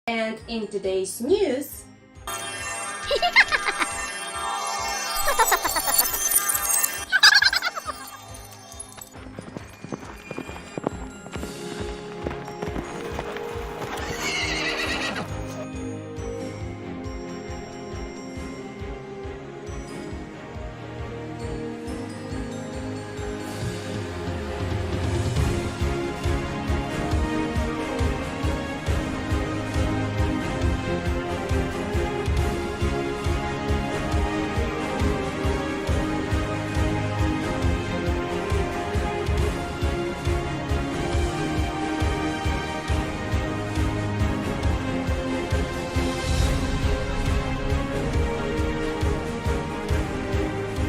And in today's news,